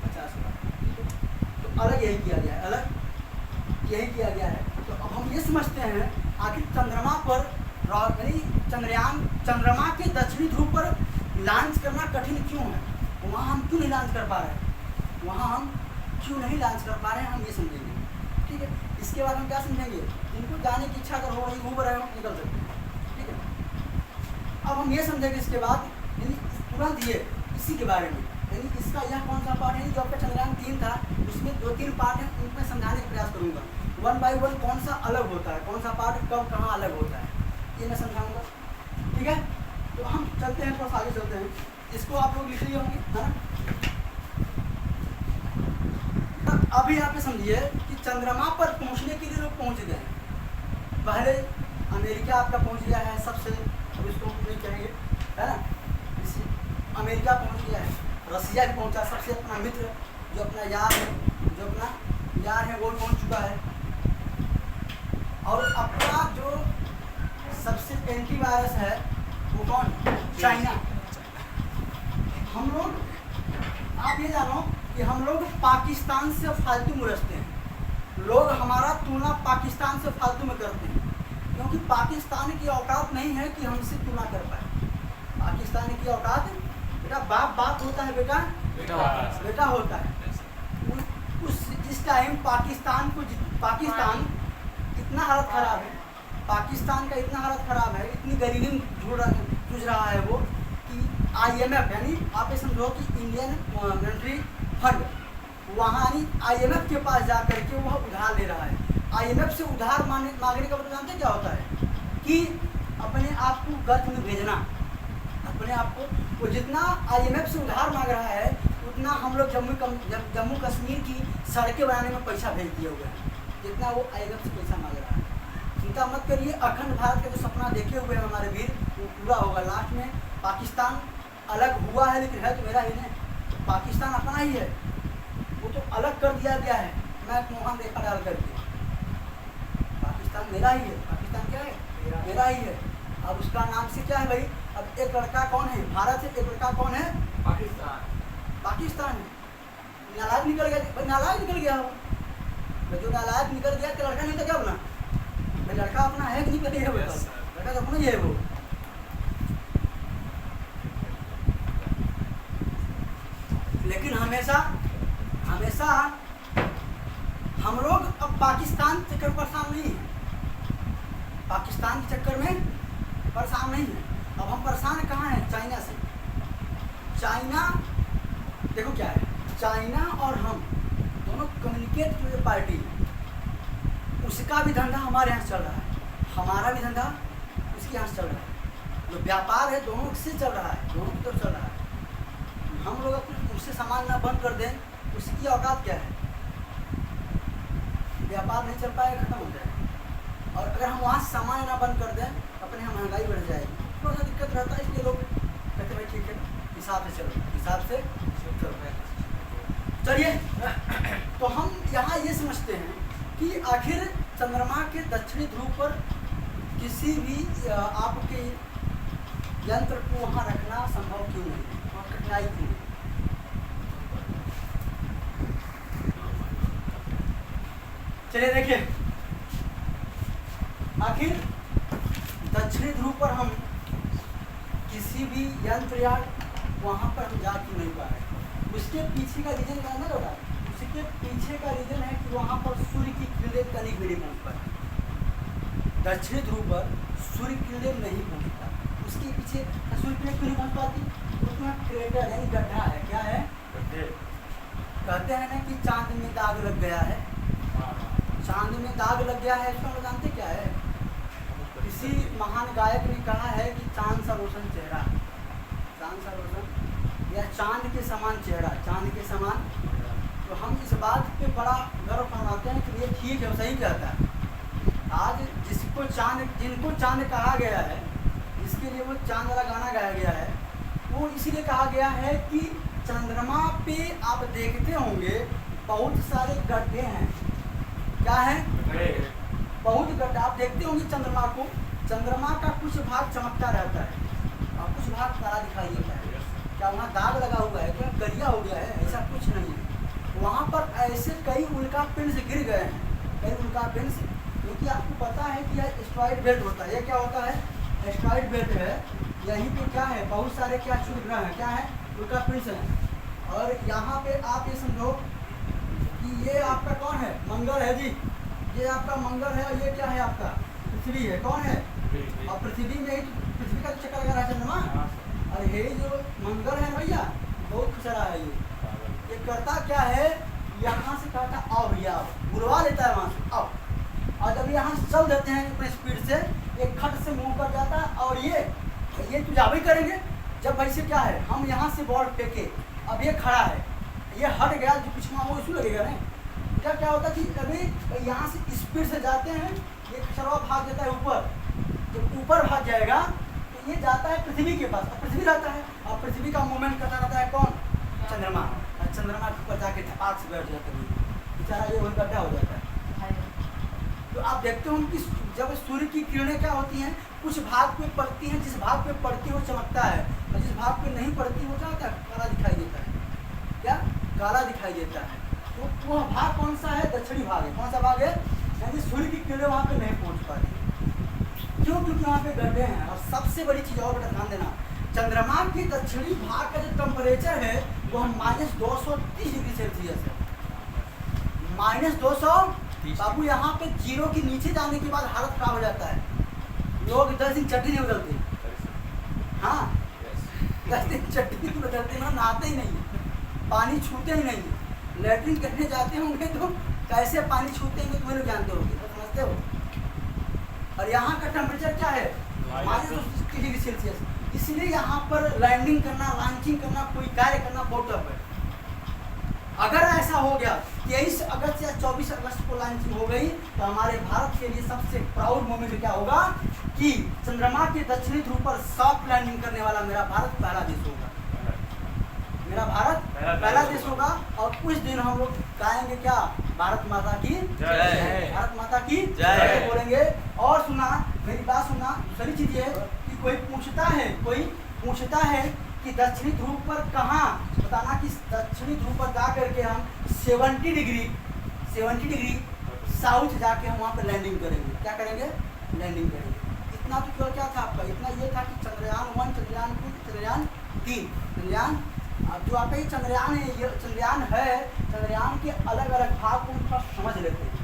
50 वाट। तो अलग यही किया गया है, अलग यही किया गया है। तो अब हम ये समझते हैं आखिर चंद्रमा पर चंद्रयान, चंद्रमा के दक्षिणी ध्रुव पर लॉन्च करना कठिन क्यों है, वहाँ हम क्यों नहीं लॉन्च कर पा रहे हैं, वहाँ हम क्यों नहीं लॉन्च कर पा रहे हैं, हम ये समझेंगे, ठीक है। इसके बाद हम क्या समझेंगे, इनको जाने की इच्छा अगर हो रही घूम रहे हो निकल सकते हैं, ठीक है। अब हम ये समझेंगे इसके बाद यानी तुरंत ये इसी के बारे में, यानी इसका यह कौन सा पार्ट है, जो आपका चंद्रयान 3 था उसमें 2-3 पार्ट है, उनमें समझाने का प्रयास करूँगा, 1 बाई 1 कौन सा अलग होता है, कौन सा पार्ट कब कहाँ अलग होता है, ये मैं समझाऊंगा, ठीक है। तो हम चलते हैं, थोड़ा आगे चलते हैं, इसको आप लोग लिख लिए होंगे, है ना। अभी आप ये समझिए कि चंद्रमा पर पहुंचने के लिए लोग पहुंच गए हैं, पहले अमेरिका आपका पहुंच गया है सबसे, अब इसको नहीं कहेंगे, है ना, अमेरिका पहुंच गया है, रसिया भी पहुंचा, सबसे अपना मित्र जो अपना यार है वो पहुंच चुका है, और अपना जो सबसे एंटीवायरस है वो कौन, चाइना। हम लोग, आप ये जानो कि हम लोग पाकिस्तान से फालतू में रचते हैं, लोग हमारा तुलना पाकिस्तान से फालतू में करते हैं, क्योंकि पाकिस्तान की औकात नहीं है कि हमसे तुलना कर पाए। पाकिस्तान की औकात बेटा बाप होता है, बेटा होता है। उस जिस टाइम पाकिस्तान इतना हालत ख़राब है, पाकिस्तान का इतना हालत ख़राब है, इतनी गरीबी में जूझ रहा है वो कि IMF यानी आप ये समझो कि इंडियन मॉनेटरी फंड, वहाँ IMF के पास जा कर के वह उधार ले रहा है। IMF से उधार मांगने का मतलब जानते क्या होता है कि अपने आप को गर्त में भेजना, अपने आप को, वो जितना IMF से उधार मांग रहा है उतना हम लोग जम्मू कश्मीर की सड़कें बनाने में पैसा भेज दिए हुए हैं, जितना वो IMF से पैसा मांग रहा है। चिंता मत करिए, अखंड भारत का जो सपना देखे हुए हैं हमारे वीर वो पूरा होगा। लास्ट में पाकिस्तान अलग हुआ है लेकिन है तो मेरा ही नहीं, तो पाकिस्तान अपना ही है, वो तो अलग कर दिया गया है, मैं मोहन रेखा डाल करके, पाकिस्तान मेरा ही है, पाकिस्तान क्या है, मेरा ही है। अब उसका नाम से क्या है भाई, अब एक लड़का कौन है, भारत है, एक लड़का कौन है, पाकिस्तान है। नालायक निकल गया भाई, नालायक निकल गया वो, जो नालायक निकल गया तो लड़का नहीं था क्या अपना, भाई लड़का अपना है कि नहीं करिए, लड़का तो अपना ही है वो। लेकिन हमेशा हम लोग अब पाकिस्तान के चक्कर में परेशान नहीं है, पाकिस्तान के चक्कर में परेशान नहीं है। अब हम परेशान कहाँ हैं, चाइना से। चाइना देखो क्या है, चाइना और हम दोनों कम्युनिकेट जो पार्टी, उसका भी धंधा हमारे यहाँ चल रहा है, हमारा भी धंधा उसके यहाँ चल रहा है। जो व्यापार है दोनों से चल रहा है, दोनों की तरफ चल रहा है। हम लोग अपने उससे सामान ना बंद कर दें, उसकी औकात क्या है? व्यापार नहीं चल पाएगा, खत्म हो जाएगा। और अगर हम वहाँ से सामान ना बंद कर दें, अपने यहाँ महंगाई बढ़ जाएगी, थोड़ा सा दिक्कत रहता है। इसलिए लोग कहते भाई ठीक है, हिसाब से चलो, हिसाब से चलो। चलिए, तो हम यहाँ ये समझते हैं कि आखिर चंद्रमा के दक्षिणी ध्रुव पर किसी भी आपके यंत्र को वहाँ रखना संभव क्यों नहीं, वहाँ कठिनाई क्यों नहीं? चलिए देखिए, आखिर दक्षिणी ध्रुव पर हम किसी भी यंत्र या वहाँ पर हम जा क्यों नहीं पा रहे? उसके पीछे का रीजन क्या है ना? उसके पीछे का रीजन है कि वहाँ पर सूर्य की किरणें तनिक भी नहीं पहुँच पाती। दक्षिणी ध्रुव पर सूर्य किरणें नहीं पहुँचता, उसके पीछे सूर्य किरणें क्यों नहीं पहुँच पाती? उसमें क्रेटर यानी गड्ढा है। क्या है? कहते हैं ना कि चांद में दाग लग गया है। चांद में दाग लग गया है, इसको हम जानते क्या है? किसी महान गायक ने कहा है कि चांद सा रोशन चेहरा, चांद सा रोशन या चांद के समान चेहरा, चांद के समान। तो हम इस बात पे बड़ा गर्व फरमाते हैं कि ये ठीक है, वो सही कहता है। आज जिसको चांद कहा गया है, जिसके लिए वो चांद वाला गाना गाया गया है, वो इसीलिए कहा गया है कि चंद्रमा पे आप देखते होंगे बहुत सारे गड्ढे हैं। क्या है? बहुत गड्ढे आप देखते होंगे चंद्रमा को। चंद्रमा का कुछ भाग चमकता रहता है और कुछ भाग काला दिखाई देता है। क्या वहाँ दाग लगा हुआ है? क्या करिया हो गया है? ऐसा कुछ नहीं है। वहाँ पर ऐसे कई उल्का पिंड गिर गए हैं, कई उल्का पिंड, क्योंकि आपको पता है कि यह एस्ट्रॉइड बेल्ट होता है। यह क्या होता है? एस्ट्रॉइड बेल्ट है। यहीं पे क्या है? बहुत सारे क्या छूट रहे हैं, क्या है? उल्का पिंड हैं। और यहाँ पे आप ये समझो कि ये आपका कौन है? मंगल है जी, ये आपका मंगल है। और ये क्या है? आपका पृथ्वी है। कौन है? और पृथ्वी में ही पृथ्वी का चक्कर लगा रहा है चंद्रमा। और ये जो मंगल है भैया, बहुत खचरा है। ये करता क्या है? यहाँ से कहता आओ भैया, बुलवा लेता है वहाँ से, आओ। और जब यहाँ से चल देते हैं अपने स्पीड से, एक खट से मुंह कर जाता है। और ये तुझावी करेंगे। जब वैसे क्या है, हम यहाँ से बॉल फेंके, अब ये खड़ा है, ये हट गया, जो कुछ वो इशू लगेगा नहीं। क्या होता है कि अभी यहाँ से स्पीड से जाते हैं, ये खचरवा भाग जाता है ऊपर। जब ऊपर भाग जाएगा तो ये जाता है पृथ्वी के पास, और पृथ्वी रहता है, और पृथ्वी का मूवमेंट करता रहता है कौन? चंद्रमा। और चंद्रमा के ऊपर जाके धपाक से बैठ जाता है, बेचारा ये वही गड्ढा हो जाता है। तो आप देखते हो कि जब सूर्य की किरणें क्या होती हैं, कुछ भाग पे पड़ती हैं, जिस भाग पे पड़ती है वो चमकता है, और जिस भाग पे नहीं पड़ती वो क्या होता है? काला दिखाई देता है। क्या? काला दिखाई देता है। तो वह भाग कौन सा है? दक्षिणी भाग है। कौन सा भाग है? यानी सूर्य की किरणें वहाँ पे नहीं पहुँच पाती। क्यों? क्योंकि वहाँ पे गड्ढे हैं। और सबसे बड़ी चीज़ और बेटा ध्यान देना, चंद्रमा के दक्षिणी भाग का जो टेम्परेचर है वो -230 डिग्री सेल्सियस है। -200। बाबू यहाँ पे 0 के नीचे जाने के बाद हालत खराब हो जाता है। लोग 10 दिन चट्टी नहीं बदलते। हाँ, 10 दिन चट्टी नहीं बदलते, मतलब नहाते ही नहीं, पानी छूते ही नहीं। लैट्रिन करने जाते होंगे तो कैसे पानी छूते होंगे तुम्हें लोग जानते होंगे, तो समझते हो। और यहाँ का टेम्परेचर क्या है? -230 डिग्री सेल्सियस। इसलिए यहाँ पर लैंडिंग करना, लॉन्चिंग करना, कोई कार्य करना बहुत टफ है। अगर ऐसा हो गया 23 अगस्त या 24 अगस्त को लॉन्चिंग हो गई, तो हमारे भारत के लिए सबसे प्राउड मोमेंट क्या होगा कि चंद्रमा के दक्षिणी ध्रुव पर सॉफ्ट लैंडिंग करने वाला मेरा भारत पहला देश होगा। मेरा भारत पहला देश होगा। और उस दिन हम लोग गाएंगे क्या? भारत माता की जय, भारत माता की जय बोलेंगे। और सुना, मेरी बात सुना, दूसरी चीज ये कि कोई पूछता है कि दक्षिणी ध्रुव पर कहाँ, बताना कि दक्षिणी ध्रुव पर जा करके हम 70 डिग्री साउथ जाके हम वहाँ पर लैंडिंग करेंगे। क्या करेंगे? लैंडिंग करेंगे। इतना तो केवल क्या था आपका? इतना ये था कि चंद्रयान 1, चंद्रयान 2, चंद्रयान 3, चंद्रयान, अब जो आपका ये चंद्रयान है, ये चंद्रयान है, चंद्रयान के अलग अलग भाग को हम थोड़ा समझ लेते हैं।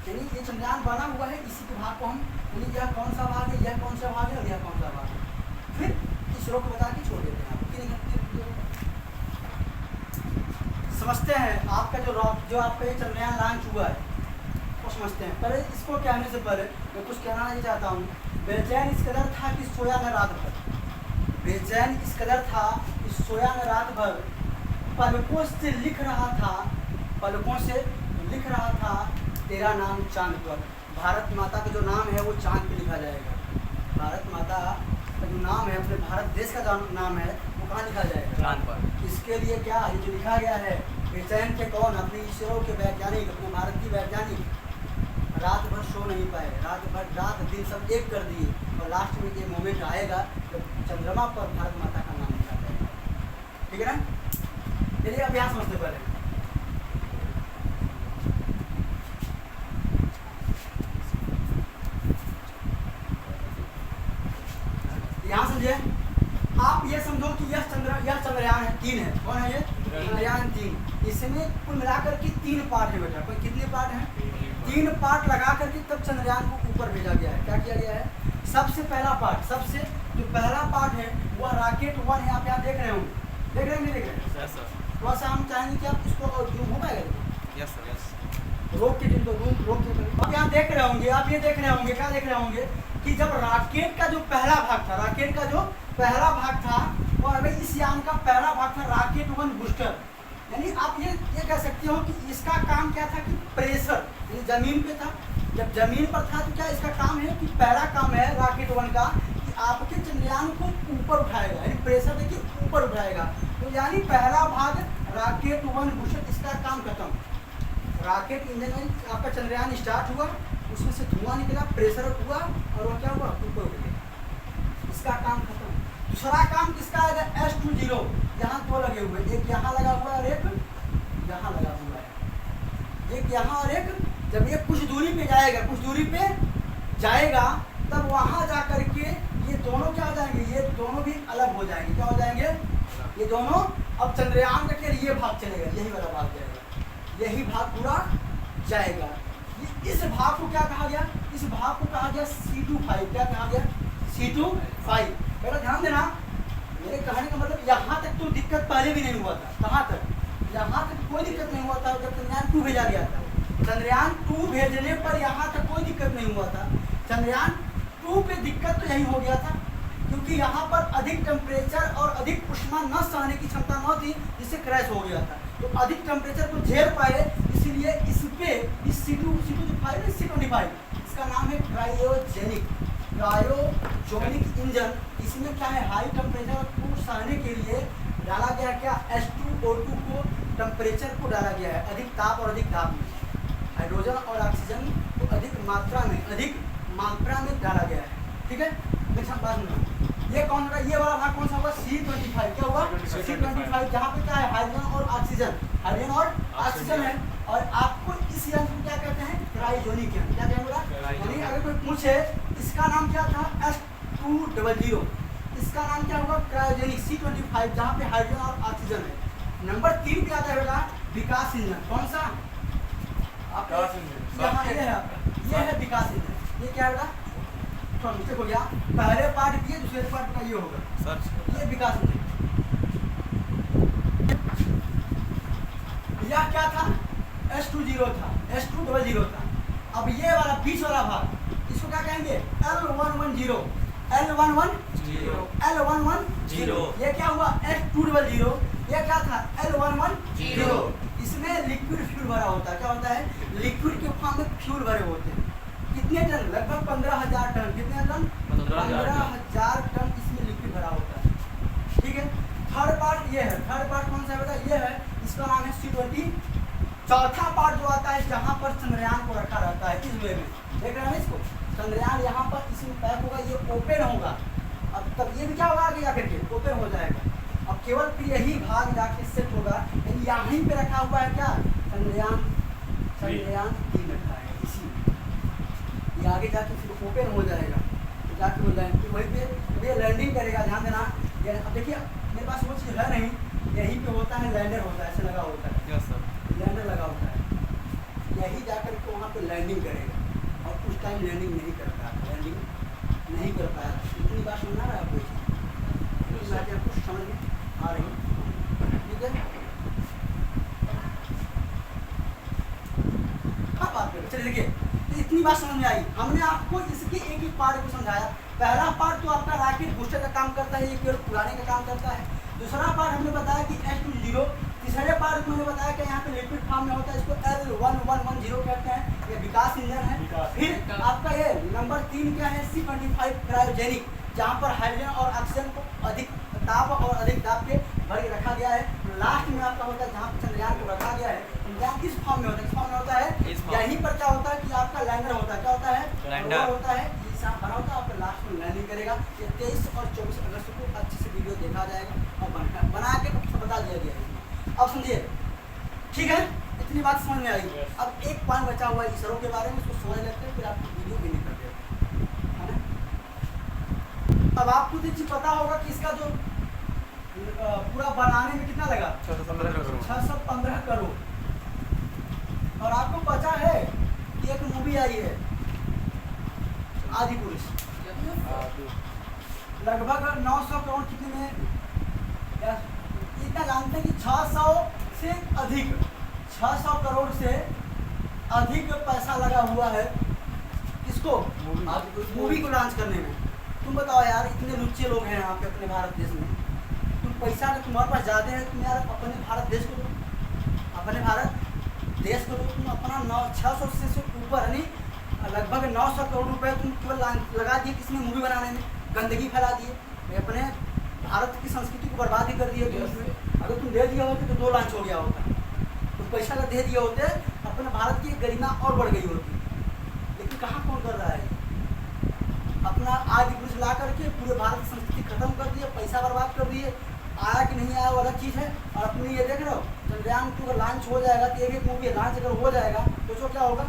यानी ये चंद्रयान बना हुआ है, इसी के भाग को हम, यानी यह कौन सा भाग है, यह कौन सा भाग है और यह कौन सा भाग है, फिर इसरो को बता के छोड़ देते हैं। समझते हैं आपका जो आपका ये चंद्रयान लॉन्च हुआ है वो समझते हैं। पहले इसको कहने से पहले मैं कुछ कहना नहीं चाहता हूँ बेचैन इस कदर था कि सोया न रात भर, बेचैन इस कदर था कि सोया न रात भर, पलकों से लिख रहा था, पलकों से लिख रहा था तेरा नाम चांद पर। भारत माता का जो नाम है वो चांद पे लिखा जाएगा। भारत माता का जो नाम है, अपने भारत देश का जो नाम है वो कहाँ लिखा जाएगा? चांद पर। इसके लिए क्या ये जो लिखा गया है, बेचैन थे कौन? अपने इसरो के वैज्ञानिक, अपने भारत की वैज्ञानिक। रात भर सो नहीं पाए, रात भर रात दिन सब एक कर दिए, और लास्ट में ये मोमेंट आएगा जब चंद्रमा पर भारत माता का नाम लिखा जाएगा। ठीक है ना? चलिए अभ्यास समझते पहले। यहाँ समझिए, आप ये समझो कि यह चंद्रयान है 3 है। कौन है ये? चंद्रयान 3। इसमें कुल मिलाकर के 3 पार्ट है बेटा। कोई कितने पार्ट हैं? 3 पार्ट लगा करके तब चंद्रयान को ऊपर भेजा गया है। क्या किया गया है? सबसे पहला पार्ट, सबसे जो पहला पार्ट है वह रॉकेट 1 है। आप यहाँ देख रहे होंगे, देख रहे हैं नहीं देख रहे हैं? Yes sir. थोड़ा सा हम चाहेंगे कि आप इसको जूम हो पाएगा? Yes sir. यस। रोक के जिनको रोक के आप यहाँ देख रहे होंगे, आप ये देख रहे होंगे, क्या देख रहे होंगे कि जब रॉकेट का जो पहला भाग था, रॉकेट का जो पहला भाग था, और अभी इस यान का पहला भाग था रॉकेट 1 बूस्टर। यानी आप ये कह सकते हो कि इसका काम क्या था कि प्रेशर, यानी जमीन पे था। जब जमीन पर था तो क्या इसका काम है कि पहला काम है रॉकेट 1 का कि आपके चंद्रयान को ऊपर उठाएगा, यानी प्रेशर देखिए ऊपर उठाएगा। तो यानी पहला भाग रॉकेट 1 बूस्टर, इसका काम खत्म। रॉकेट इंजन में आपका चंद्रयान स्टार्ट हुआ, उसमें से धुआं निकला, प्रेशर हुआ, और वो क्या हुआ? ऊपर उठ गया। इसका काम खत्म। दूसरा काम किसका आएगा? S20। यहाँ 2 लगे हुए, एक यहाँ लगा हुआ है और एक यहाँ लगा हुआ है। एक यहाँ और एक, जब ये कुछ दूरी पे जाएगा, कुछ दूरी पे जाएगा, तब वहाँ जा करके ये दोनों क्या हो जाएंगे? ये दोनों भी अलग हो जाएंगे। क्या हो जाएंगे? ये दोनों। अब चंद्रयान का फिर ये भाग चलेगा, यही वाला भाग जाएगा, यही भाग पूरा जाएगा। इस भाग को क्या कहा गया? इस भाग को कहा गया C25। क्या कहा गया? C25। बेटा ध्यान देना, मेरे कहने का मतलब यहाँ तक तो दिक्कत पहले भी नहीं हुआ था। कहाँ तक? यहाँ तक कोई दिक्कत नहीं हुआ था जब चंद्रयान 2 भेजा गया था। चंद्रयान 2 भेजने पर यहाँ तक कोई दिक्कत नहीं हुआ था। चंद्रयान 2 पे दिक्कत तो यही हो गया था क्योंकि यहाँ पर अधिक टेम्परेचर और अधिक उष्मा न सहने की क्षमता न थी, जिससे क्रैश हो गया था। तो अधिक टेम्परेचर को झेल पाए, इसलिए इस पे इस C25, इसका नाम है क्रायोजेनिक इंजन। इसमें क्या है? हाई टेम्परेचर को सहने के लिए डाला गया क्या? H2O2 को, टेम्परेचर को डाला गया है अधिक ताप और अधिक दाब में। हाइड्रोजन और ऑक्सीजन को अधिक मात्रा में डाला गया है। ठीक है, नेक्स्ट बात में ये कौन सा? ये वाला भाग कौन सा हुआ? C25। क्या हुआ? C25, जहाँ पे क्या है? हाइड्रोजन और ऑक्सीजन है। और आपको इस यंत्र को क्या कहते हैं? क्रायोजेनिक यंत्र। क्या कहते हैं? यानी अगर कोई पूछे इसका नाम क्या था? S200। इसका नाम क्या होगा? क्रायोजेनिक C25, जहाँ पे हाइड्रोजन और ऑक्सीजन है। नंबर 3 पे आता है विकास इंजन। कौन सा? आपका यहाँ ये है, ये है विकास इंजन। ये क्या होगा? थोड़ा मिस्टेक हो गया, पहले पार्ट ये, दूसरे पार्ट का ये होगा सर। ये विकास इंजन। यह क्या था? S20 था, S200 था। अब ये वाला बीच वाला भाग, इसको क्या कहेंगे? L110। ये क्या हुआ? S200। ये क्या था? L110। इसमें लिक्विड फ्यूल भरा होता है। क्या होता है? लिक्विड के फॉर्म में फ्यूल भरे होते हैं। कितने टन? लगभग 15,000 टन। कितने टन? 15,000 टन इसमें लिक्विड भरा होता है। ठीक है। थर्ड पार्ट ये है। थर्ड पार्ट कौन सा है बेटा? ये है, इसका नाम है C20। चौथा पार्ट जो आता है जहाँ पर चंद्रयान को रखा रहता है, इस वे में देख रहे हैं इसको। चंद्रयान यहाँ पर इसमें पैक होगा, ये ओपन होगा। अब तब ये भी क्या होगा? आगे जाकर के ओपन हो जाएगा। अब केवल फिर यही भाग जाके सेट होगा। यानी यहीं पे रखा हुआ है क्या? चंद्रयान 3 रखा है इसी में। ये आगे जाके फिर ओपन हो जाएगा, तो जाके वो वहीं पे ये लैंडिंग करेगा। ध्यान देना। अब देखिए मेरे पास वो चीज़ है नहीं, यहीं पे होता है लैंडर होता है, ऐसे लगा होता है। Yes sir. लैंडर लगा होता है, यही जाकर के वहाँ पे लैंडिंग करेगा। और उस टाइम लैंडिंग नहीं कर पाया, लैंडिंग नहीं कर पाया। इतनी बात समझ आ रहा है आपको? इतनी बात आपको समझ में आ रही? ठीक है, हाँ बात करें। चलिए देखिए, इतनी बात समझ में आई। हमने आपको इसके एक एक पार्ट को समझाया। पहला पार्ट तो आपका रॉकेट बूस्टर का काम करता है, ये केवल उड़ाने का काम करता है। दूसरा पार्ट हमने बताया कि H20। तीसरे पार्ट में मैंने बताया कि यहाँ पे लिक्विड फॉर्म में होता है, इसको L1110 कहते हैं, ये विकास इंजन है। फिर आपका ये नंबर 3 क्या है, C25 क्रायोजेनिक, जहाँ पर हाइड्रोजन और ऑक्सीजन को अधिक ताप और अधिक दाब के भर के रखा गया है। लास्ट में आपका होता है जहाँ पर चंद्रयान को रखा गया है, चंद्रयान किस फॉर्म में होता है, किस फॉर्म में होता है, यहीं पर क्या होता है कि आपका लैंडर होता है, क्या होता है, रोवर होता है, बना होता है, आपका लास्ट में लैंडिंग करेगा। ये 23 और 24 अगस्त को अच्छे से वीडियो देखा जाएगा और बना के बता दिया गया है। अब समझिए, ठीक है, इतनी बात समझ में आई। अब एक पॉइंट बचा हुआ है इसरो के बारे में, उसको समझ लेते हैं, फिर आपको वीडियो भी नहीं करते है ना। अब आपको तो चीज पता होगा कि इसका जो पूरा बनाने में कितना लगा, 615 करोड़। और आपको पता है कि एक मूवी आई है आदिपुरुष, लगभग 900 करोड़ कितने में, इतना जानते हैं कि 600 से अधिक, 600 करोड़ से अधिक पैसा लगा हुआ है किसको, मूवी को लॉन्च करने में। तुम बताओ यार, इतने लुच्चे लोग हैं यहाँ पे अपने भारत देश में, तुम पैसा अगर तुम्हारे पास ज़्यादा है, तुम यार अपने भारत देश को दो, अपने भारत देश को दो। तुम अपना 600 से ऊपर यानी लगभग 900 करोड़ रुपए तुम केवल लगा दिए किसमें, मूवी बनाने में, गंदगी फैला दिए, अपने भारत की संस्कृति को बर्बाद ही कर दिए तुम उसमें। अगर तुम दे दिए होते तो 2 लॉन्च हो गया होता, तो पैसा अगर दे दिए होते अपने भारत की गरिमा और बढ़ गई होती। लेकिन कहाँ कौन कर रहा है, अपना आदिपुरुष ला करके पूरे भारत की संस्कृति खत्म कर दिए, पैसा बर्बाद कर दिए। आया कि नहीं आया वो अलग चीज़ है। और अपनी ये देख रहे हो, चंद्रयान 2 अगर लॉन्च हो जाएगा तो एक मूवी लॉन्च अगर हो जाएगा तो जो क्या होगा,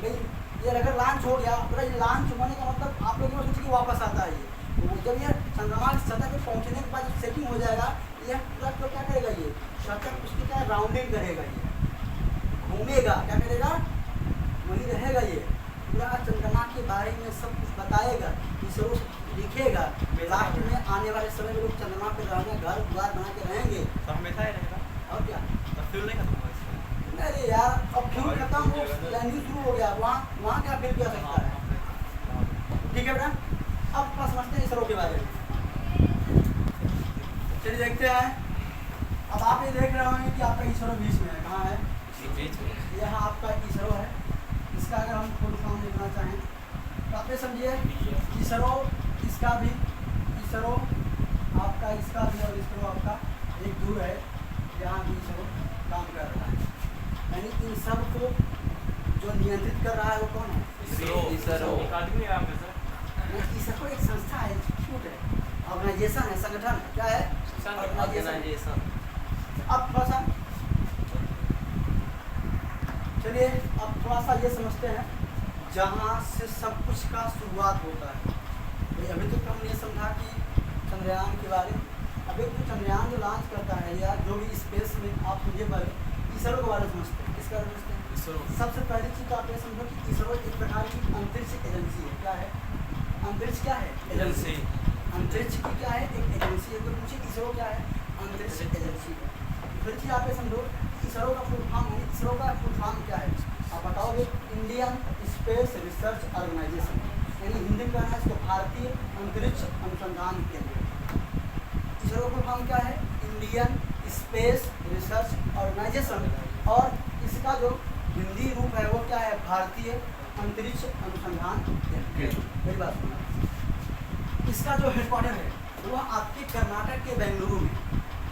ये अगर लॉन्च हो गया, अगर ये लॉन्च होने का मतलब आप लोगों को सोचिए कि वापस आता है ये, तो जब ये चंद्रमा की सतह पे पहुंचने के बाद जब सेटिंग हो जाएगा, ये पूरा तो क्या करेगा, ये सतह उसकी क्या राउंडिंग करेगा, ये घूमेगा, क्या करेगा, वहीं रहेगा, ये पूरा चंद्रमा के बारे में सब कुछ बताएगा, इसरो लिखेगा। लास्ट में आने वाले समय में लोग चंद्रमा पे रहेंगे, घर द्वार बना के रहेंगे, तो हमेशा ही रहेगा। और क्या, फ्यूल नहीं खत्म होगा। अरे यार, अब फ्यूल खत्म हो, लैंडिंग शुरू हो गया, वहाँ क्या फिर क्या सकता है। ठीक है बेटा, अब थोड़ा समझते हैं इसरो के बारे में। चलिए देखते हैं। अब आप ये देख रहे होंगे कि आपका इसरो बीच में है, कहाँ है, यहाँ आपका इसरो है। इसका अगर हम फुल फॉर्म लिखना चाहें तो आप ये समझिए, इसरो, इसका भी इसरो आपका, इसका भी और इसरो आपका एक दूर है, यहाँ भी इसरो काम कर रहा है। यानी इन सब को जो नियंत्रित कर रहा है वो कौन है, इसरो। इसरो एक संस्था है, इंस्टीट्यूट है, ऑर्गेनाइजेशन है, संगठन है, क्या है, ऑर्गेनाइजेशन। अब थोड़ा सा चलिए, अब थोड़ा सा ये समझते हैं जहाँ से सब कुछ का शुरुआत होता है। भाई अभी तक तो हमने ये समझा कि चंद्रयान के बारे में। अभी तो चंद्रयान जो लॉन्च करता है या जो भी स्पेस में, आप मुझे पहले इसरो के बारे में समझते हैं। किसके बारे में समझते हैं, इसरो। सबसे पहली चीज़ तो आप ये समझो कि इसरो एक प्रकार की अंतरिक्ष एजेंसी है। क्या है, अंतरिक्ष क्या है, एजेंसी। अंतरिक्ष की क्या है, एक एजेंसी है। तो पूछिए इसरो क्या है, अंतरिक्ष एजेंसी है। फिर चीज़ आप ये समझो, इसरो का फुल फॉर्म, इसरो का फुल फॉर्म क्या है, आप बताओगे, इंडियन स्पेस रिसर्च ऑर्गेनाइजेशन, यानी हिंदी में है इसको भारतीय अंतरिक्ष अनुसंधान केंद्र। इसरो का फुल फॉर्म क्या है, इंडियन स्पेस रिसर्च ऑर्गेनाइजेशन, और इसका जो हिंदी रूप है वो क्या है, भारतीय अंतरिक्ष अनुसंधान केंद्र। मेरी बात सुना, इसका जो हेडक्वार्टर है वह आपके कर्नाटक के बेंगलुरु में,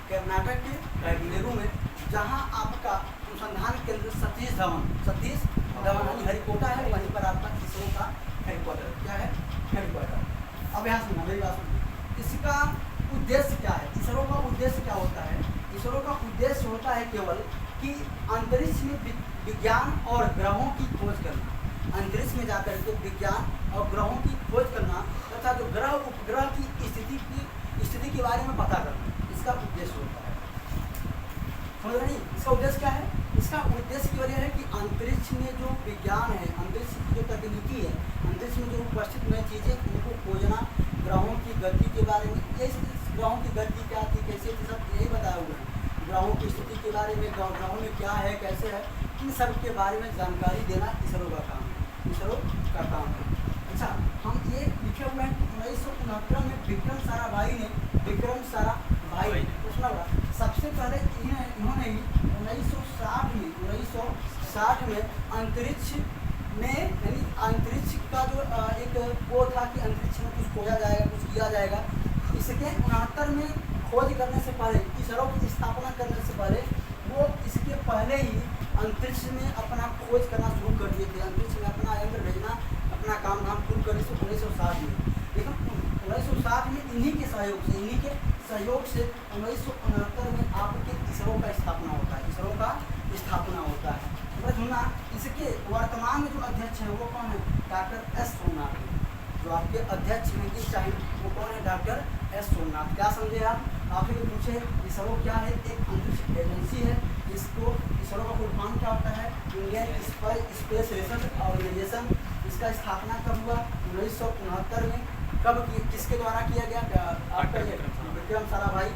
कर्नाटक के बेंगलुरु में, जहां आपका अनुसंधान केंद्र सतीश धवन यानी हरिकोटा है, वहीं पर आपका इसरो का हेडक्वार्टर, क्या है, हेडक्वार्टर। अब यहाँ सुना, मेरी बात सुनिए, इसका उद्देश्य क्या है, इसरो का उद्देश्य क्या होता है। इसरो का उद्देश्य होता है केवल कि अंतरिक्ष में विज्ञान और ग्रहों की खोज करना, अंतरिक्ष में जाकर के विज्ञान और ग्रहों की खोज करना तथा जो ग्रह उपग्रह की स्थिति के बारे में पता करना, इसका उद्देश्य होता है। समझ रहे नहीं, इसका उद्देश्य क्या है, इसका उद्देश्य की वजह है कि अंतरिक्ष में जो विज्ञान है, अंतरिक्ष की जो तकनीकी है, अंतरिक्ष में जो उपस्थित नई चीज़ें, उनको खोजना, ग्रहों की गति के बारे में, ये ग्रहों की गति क्या थी, कैसे थी, सब यही बताया हुआ है। ग्रहों की स्थिति के बारे में, ग्रहों में क्या है, कैसे है, इन सब के बारे में जानकारी देना इसरो का काम है, इसरो का काम है। अच्छा, हम ये लिखे हुए हैं 1969 में विक्रम साराभाई ने पूछना होगा। सबसे पहले इन्होंने ही 1960 में अंतरिक्ष में, यानी अंतरिक्ष का जो एक वो था कि अंतरिक्ष में कुछ खोजा जाएगा, कुछ किया जाएगा। इसके 69 में खोज करने से पहले, इसरो की स्थापना करने से पहले, वो इसके पहले ही अंतरिक्ष में अपना खोज करना शुरू कर दिए थे। अंतरिक्ष में अपना यंत्र भेजना, अपना काम धाम शुरू कर दिए 1960 में। लेकिन 1960 में इन्हीं के सहयोग से 1969 में आपके इसरो का स्थापना होता है, इसरो का स्थापना होता है। सुनना, इसके वर्तमान में जो अध्यक्ष है वो कौन है? Doctor S Somnath. जो आपके अध्यक्ष हैं इस टाइम, वो कौन है? Doctor S Somnath. क्या समझे आप? आपसे तो पूछे इसरो क्या है? एक अंतरिक्ष एजेंसी है। इसको इसरो का फुल फॉर्म क्या होता है? Indian space research organisation. इसका स्थापना कब हुआ? 1969 में। कब किसके द्वारा किया गया? विक्रम साराभाई,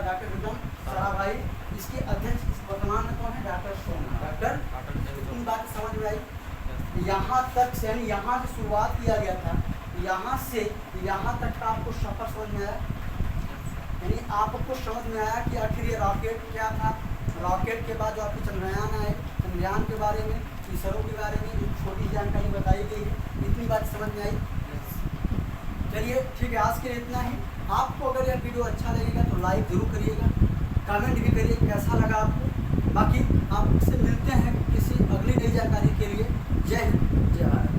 डॉक्टर विक्रम साराभाई। इसके अध्यक्ष वर्तमान में कौन है? डॉक्टर सोमनाथ। इतनी बात समझ में आई? यहाँ तक से, यानी यहाँ से शुरुआत किया गया था, यहाँ से यहाँ तक का आपको सफर समझ में आया? यानी आपको समझ में आया कि आखिर ये रॉकेट क्या था? रॉकेट के बाद जो आपके चंद्रयान आए, चंद्रयान के बारे में, इसरो के बारे में जो छोटी जानकारी बताई गई है, इतनी बात समझ में आई? चलिए ठीक है, आज के लिए इतना ही। आपको अगर यह वीडियो अच्छा लगेगा तो लाइक जरूर करिएगा, कमेंट भी करिए कैसा लगा आपको। बाकी आपसे मिलते हैं किसी अगली नई जानकारी के लिए। जय हिंद, जय भारत।